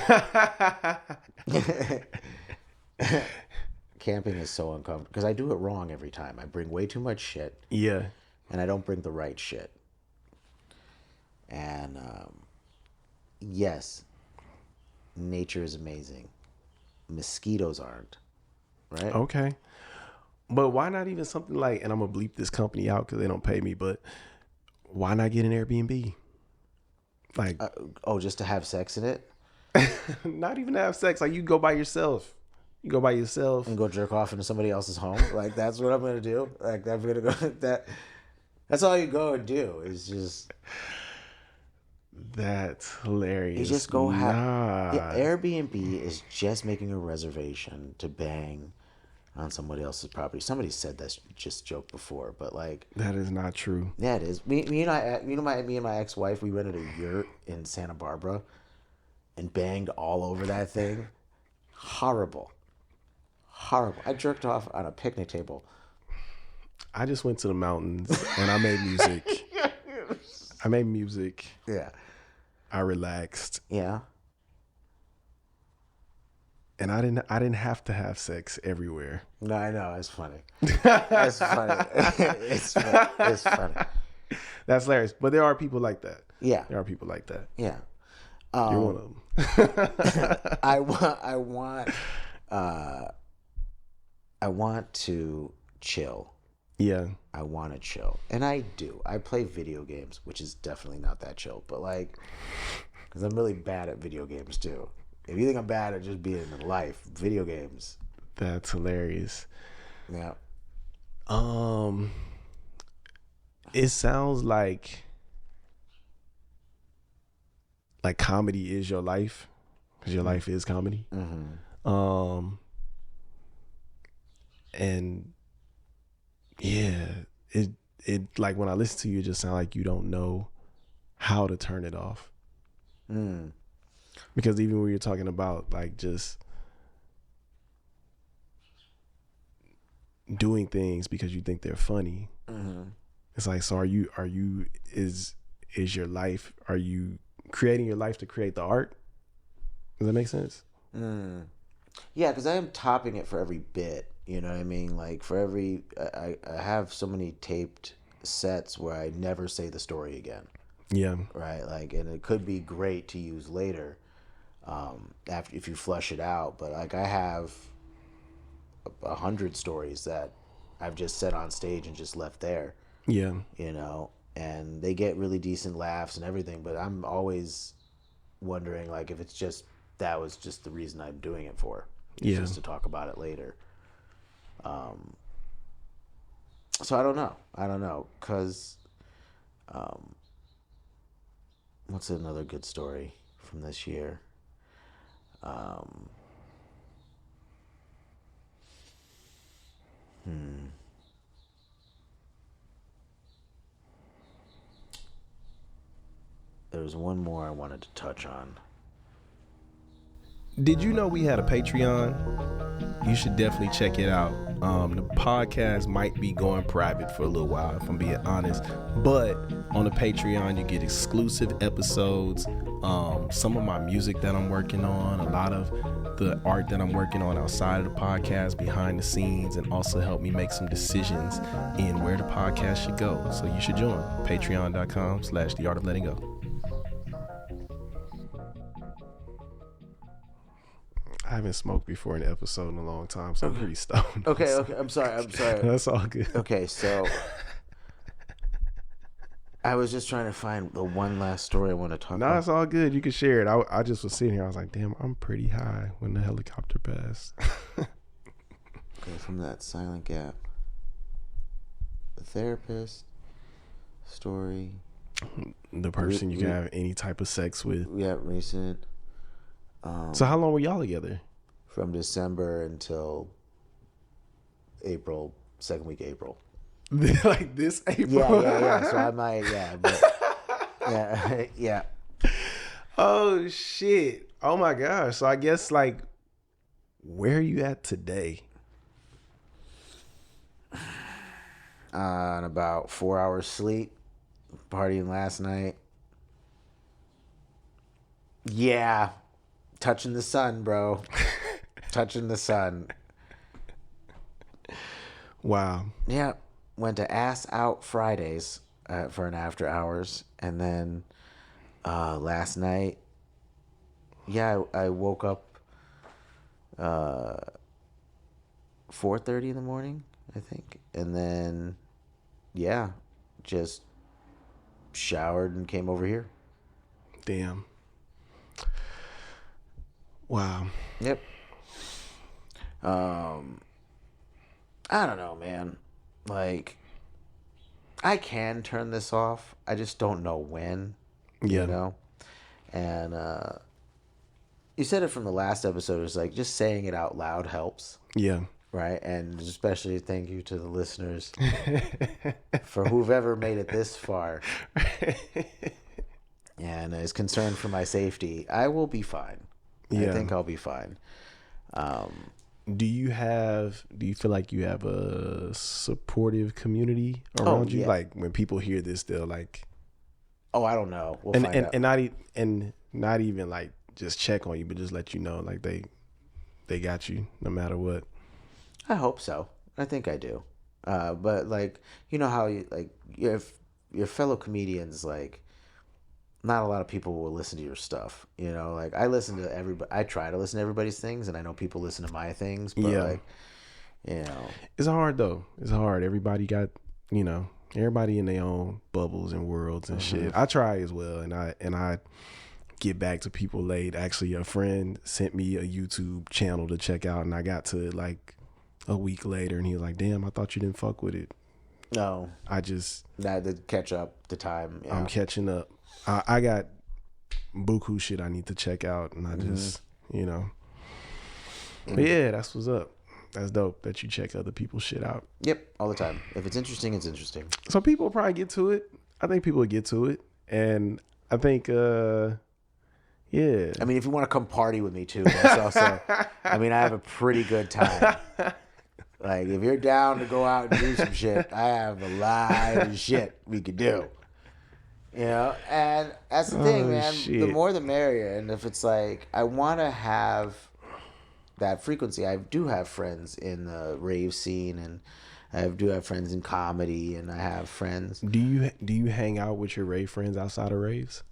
Camping is so uncomfortable because I do it wrong every time. I bring way too much shit. Yeah. And I don't bring the right shit. And yes, nature is amazing. Mosquitoes aren't, right? Okay. But why not even something like, and I'm going to bleep this company out because they don't pay me, but why not get an Airbnb? Like, just to have sex in it? not even to have sex. Like, you go by yourself. You go by yourself and go jerk off into somebody else's home. Like, that's what I'm gonna do. Like, I'm gonna go. That's all you go and do. Is just. That's hilarious. You just go have. Yeah, Airbnb is just making a reservation to bang on somebody else's property. Somebody said that's just joke before, but like that is not true. Yeah, it is. Me and my ex-wife, we rented a yurt in Santa Barbara and banged all over that thing. Horrible. I jerked off on a picnic table. I just went to the mountains and I made music. Yeah. I relaxed. Yeah. And I didn't have to have sex everywhere. No, I know. It's funny. It's funny. It's funny. That's hilarious. But there are people like that. Yeah. There are people like that. Yeah. You're one of them. I want to chill. Yeah. I want to chill. And I do. I play video games, which is definitely not that chill. But like, because I'm really bad at video games too. If you think I'm bad at just being in life, video games. That's hilarious. Yeah. It sounds like comedy is your life, because your life is comedy. And yeah, it like when I listen to you, it just sounds like you don't know how to turn it off. Because even when you're talking about like just doing things because you think they're funny, it's like, so is your life, are you creating your life to create the art? Does that make sense? Yeah, because I am topping it for every bit. You know what I mean? Like for every, I have so many taped sets where I never say the story again. Yeah. Right. Like, and it could be great to use later, after if you flush it out. But like I have 100 stories that I've just said on stage and just left there. Yeah. You know, and they get really decent laughs and everything. But I'm always wondering, like, if it's just that was just the reason I'm doing it for. It's just to talk about it later. So I don't know, cause, what's another good story from this year? There was one more I wanted to touch on. Did you know we had a Patreon? You should definitely check it out. The podcast might be going private for a little while, if I'm being honest. But on the Patreon, you get exclusive episodes, some of my music that I'm working on, a lot of the art that I'm working on outside of the podcast, behind the scenes, and also help me make some decisions in where the podcast should go. So you should join patreon.com/theartoflettinggopodcast. I haven't smoked before in an episode in a long time, so I'm pretty stoned. Okay, I'm sorry. That's all good. Okay, so I was just trying to find the one last story I want to talk about. No, it's all good. You can share it. I just was sitting here. I was like, damn, I'm pretty high when the helicopter passed. Okay, from that silent gap. The therapist story. The person you can have any type of sex with. Yeah, recent. So how long were y'all together? From December until April, second week of April. Like this April? Yeah. So I might, but yeah. Oh shit! Oh my gosh! So I guess like, where are you at today? On about 4 hours sleep, partying last night. Yeah. Touching the sun, bro. Touching the sun. Wow. Yeah. Went to Ass Out Fridays for an after hours. And then last night, I woke up 4:30 in the morning, I think. And then, just showered and came over here. Damn. Wow. Yep. I don't know, man. Like, I can turn this off. I just don't know when. Yeah. You know? And you said it from the last episode. It was like just saying it out loud helps. Yeah. Right? And especially thank you to the listeners for whoever made it this far. And is concerned for my safety. I will be fine. Yeah. I think I'll be fine. Do you feel like you have a supportive community around you? Yeah. Like when people hear this, they'll like, oh, I don't know. We'll find out. And not even like just check on you, but just let you know like they got you no matter what. I hope so. I think I do. But like, you know how you like your fellow comedians, like not a lot of people will listen to your stuff. You know, like I listen to everybody. I try to listen to everybody's things, and I know people listen to my things. But like, you know, it's hard though. It's hard. Everybody got, everybody in their own bubbles and worlds and shit. I try as well, and I get back to people late. Actually, a friend sent me a YouTube channel to check out, and I got to it like a week later, and he was like, "Damn, I thought you didn't fuck with it." No, I just had to catch up the time. Yeah. I'm catching up. I got buku shit I need to check out, and I just, But yeah, that's what's up. That's dope that you check other people's shit out. Yep, all the time. If it's interesting, it's interesting. So people will probably get to it. I think people will get to it, and I think, yeah. I mean, if you want to come party with me too, that's also. I mean, I have a pretty good time. Like, if you're down to go out and do some shit, I have a lot of shit we could do. You know, and that's the thing, man. The shit. more the merrier. And if it's like, I want to have that frequency. I do have friends in the rave scene, and I do have friends in comedy, and I have friends. Do you hang out with your rave friends outside of raves?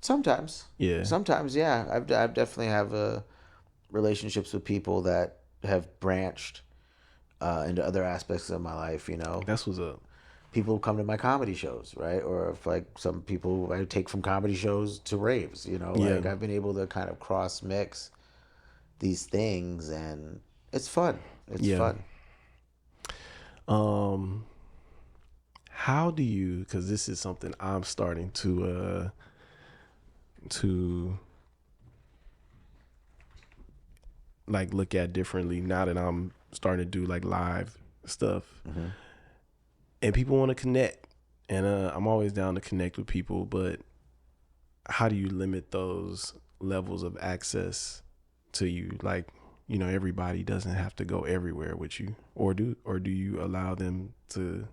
Sometimes. Yeah. Sometimes, yeah. I've definitely have relationships with people that have branched into other aspects of my life, you know. That's what's up. People who come to my comedy shows, right? Or if like some people I take from comedy shows to raves, you know. Like Yeah. I've been able to kind of cross mix these things, and it's fun. It's fun. How do you, because this is something I'm starting to like look at differently now that I'm starting to do like live stuff, and people want to connect, and I'm always down to connect with people, but how do you limit those levels of access to you? Like, you know, everybody doesn't have to go everywhere with you, or do you allow them to?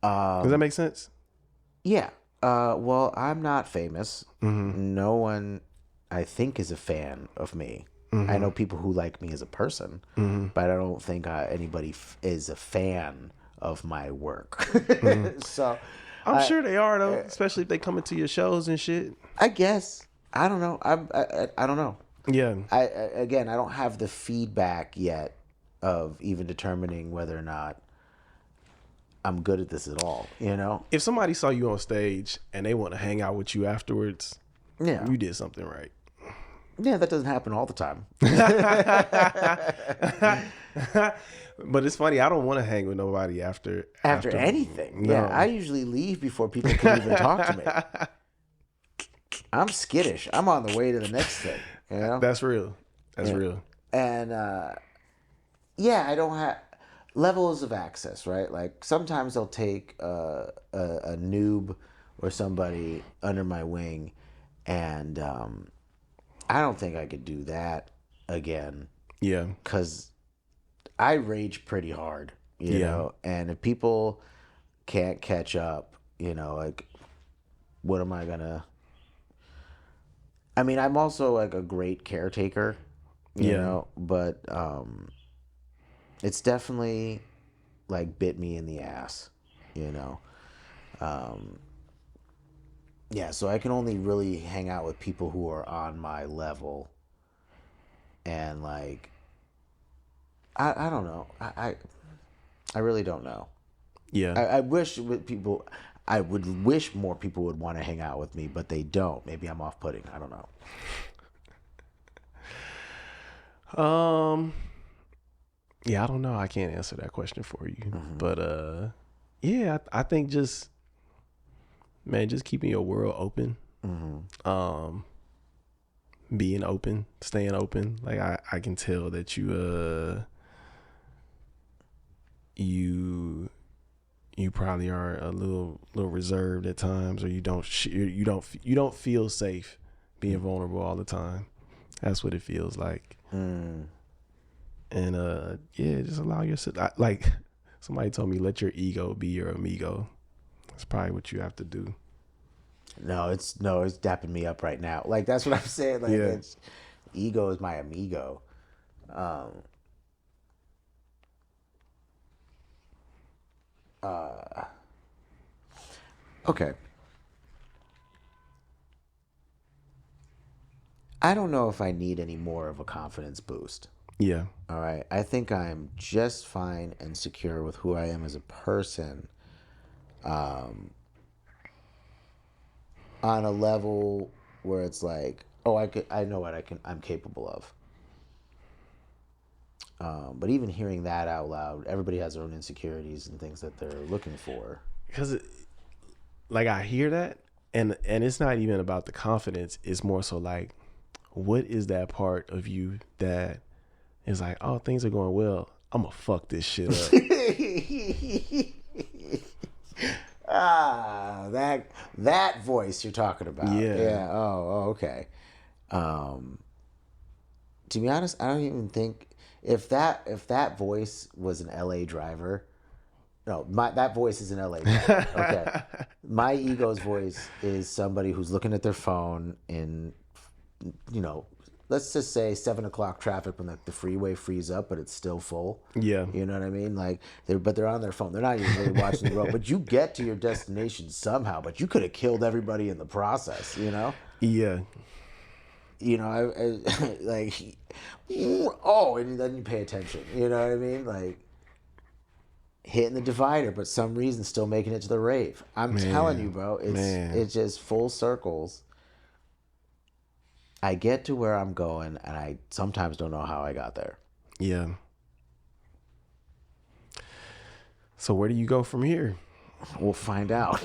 Does that make sense? Yeah. Well, I'm not famous. No one, I think, is a fan of me. I know people who like me as a person, but I don't think anybody is a fan of my work. So, I'm sure they are though, especially if they come into your shows and shit. I guess I don't know. I don't know. Yeah. I don't have the feedback yet of even determining whether or not I'm good at this at all. You know. If somebody saw you on stage and they want to hang out with you afterwards, Yeah. you did something right. Yeah, that doesn't happen all the time. But it's funny, I don't want to hang with nobody after anything. No. Yeah, I usually leave before people can even talk to me. I'm skittish. I'm on the way to the next thing. You know? That's real. That's real. And yeah, I don't have levels of access, right? Like sometimes I'll take a noob or somebody under my wing, and I don't think I could do that again. Yeah. Because I rage pretty hard, you know, and if people can't catch up, you know, like, what am I gonna? I mean, I'm also like a great caretaker, you know, but it's definitely like bit me in the ass, you know. Yeah, so I can only really hang out with people who are on my level, and like, I don't know. I really don't know. Yeah. I wish I would wish more people would want to hang out with me, but they don't. Maybe I'm off-putting. I don't know. Yeah, I don't know. I can't answer that question for you. But yeah, I think just keeping your world open. Being open, staying open. Like I can tell that you probably are a little reserved at times, or you don't feel safe being vulnerable all the time. That's what it feels like. And yeah, just allow yourself. Like somebody told me, let your ego be your amigo. That's probably what you have to do. No, it's dapping me up right now. Like that's what I'm saying. Like it's ego is my amigo. Okay. I don't know if I need any more of a confidence boost. Yeah. All right. I think I'm just fine and secure with who I am as a person. On a level where it's like, oh, I know what I'm capable of. But even hearing that out loud, everybody has their own insecurities and things that they're looking for. Because, like, I hear that, and it's not even about the confidence. It's more so like, what is that part of you that is like, oh, things are going well, I'm gonna fuck this shit up. That voice you're talking about. Yeah. Oh, okay. To be honest, I don't even think if that voice was an LA driver, No, that voice is an LA guy. Okay. My ego's voice is somebody who's looking at their phone in, let's just say 7 o'clock traffic when the freeway frees up, but it's still full. Yeah. You know what I mean? Like, they're on their phone. They're not even really watching the road. But you get to your destination somehow, but you could have killed everybody in the process, Yeah. Like, and then you pay attention. You know what I mean? Like, hitting the divider, but some reason still making it to the rave. I'm telling you, bro, it's just full circles. I get to where I'm going, and I sometimes don't know how I got there. Yeah. So where do you go from here? We'll find out.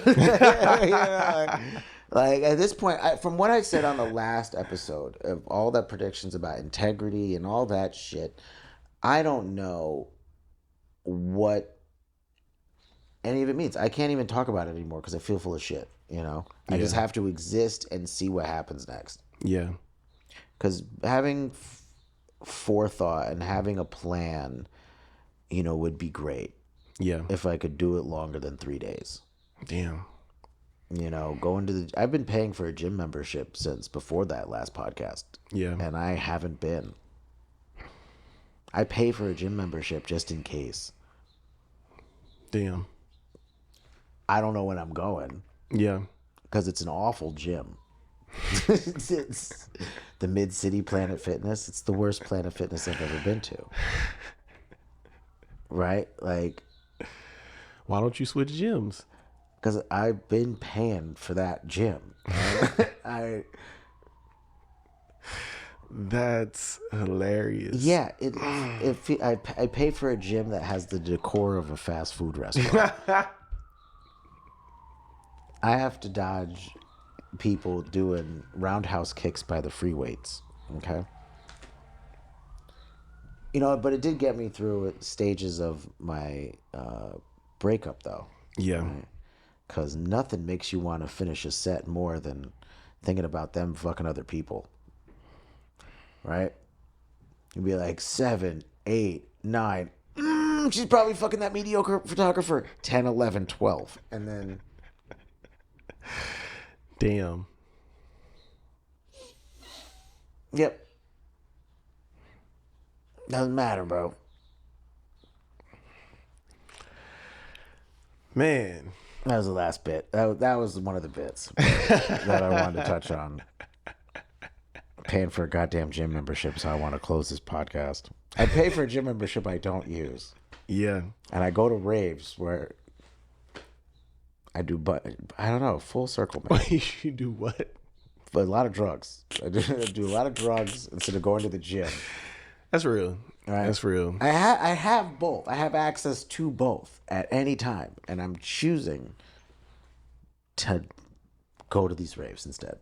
Like at this point, from what I said on the last episode of all the predictions about integrity and all that shit, I don't know what any of it means. I can't even talk about it anymore because I feel full of shit. I just have to exist and see what happens next. Yeah. Because having forethought and having a plan, would be great. Yeah. If I could do it longer than 3 days. Damn. I've been paying for a gym membership since before that last podcast. Yeah. And I haven't been. I pay for a gym membership just in case. Damn. I don't know when I'm going. Yeah. Because it's an awful gym. It's the Mid-City Planet Fitness. It's the worst Planet Fitness I've ever been to. Right? Like, why don't you switch gyms? Because I've been paying for that gym. That's hilarious. Yeah, I pay for a gym that has the decor of a fast food restaurant. I have to dodge people doing roundhouse kicks by the free weights. Okay. But it did get me through stages of my breakup, though. Yeah. Because nothing makes you want to finish a set more than thinking about them fucking other people. Right? You'd be like 7, 8, 9. She's probably fucking that mediocre photographer. 10, 11, 12. And then... Damn. Yep. Doesn't matter, bro. Man. That was the last bit. That was one of the bits that I wanted to touch on. Paying for a goddamn gym membership, so I want to close this podcast. I pay for a gym membership I don't use. Yeah. And I go to raves where I do, but I don't know, full circle, man. You do what? But a lot of drugs. I do a lot of drugs instead of going to the gym. That's real. Right? That's real. I have both. I have access to both at any time, and I'm choosing to go to these raves instead.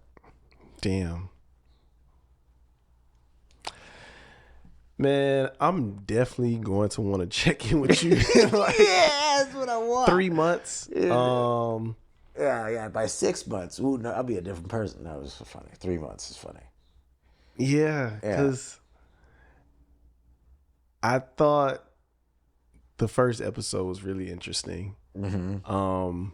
Damn. Man, I'm definitely going to want to check in with you. Like, yeah, that's what I want. 3 months. Yeah. By 6 months, ooh, no, I'll be a different person. No, it's funny. 3 months is funny. Yeah, because I thought the first episode was really interesting. Mm-hmm.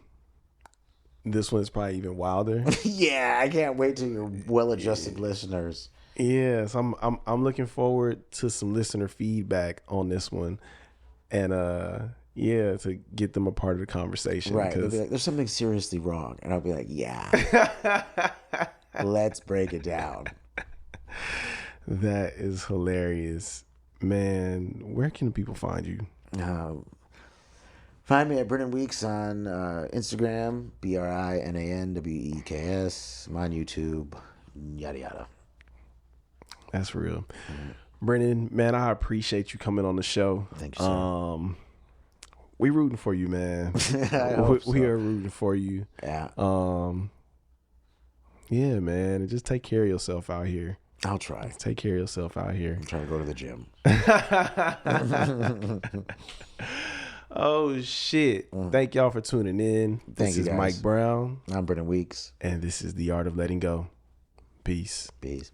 This one is probably even wilder. Yeah, I can't wait till your well-adjusted listeners. Yes, I'm looking forward to some listener feedback on this one, and to get them a part of the conversation. Right, they'll be like, "There's something seriously wrong," and I'll be like, "Yeah, let's break it down." That is hilarious, man. Where can people find you? Find me at Brinan Weeks on Instagram, BRINANWEKS. I'm on YouTube, yada yada. That's real. Brinan, man, I appreciate you coming on the show. Thank you, sir. We rooting for you, man. We are rooting for you. Yeah. Yeah, man. And just take care of yourself out here. I'll try. Take care of yourself out here. I'm trying to go to the gym. Oh, shit. Thank y'all for tuning in. This is Mike Brown. I'm Brinan Weeks. And this is The Art of Letting Go. Peace. Peace.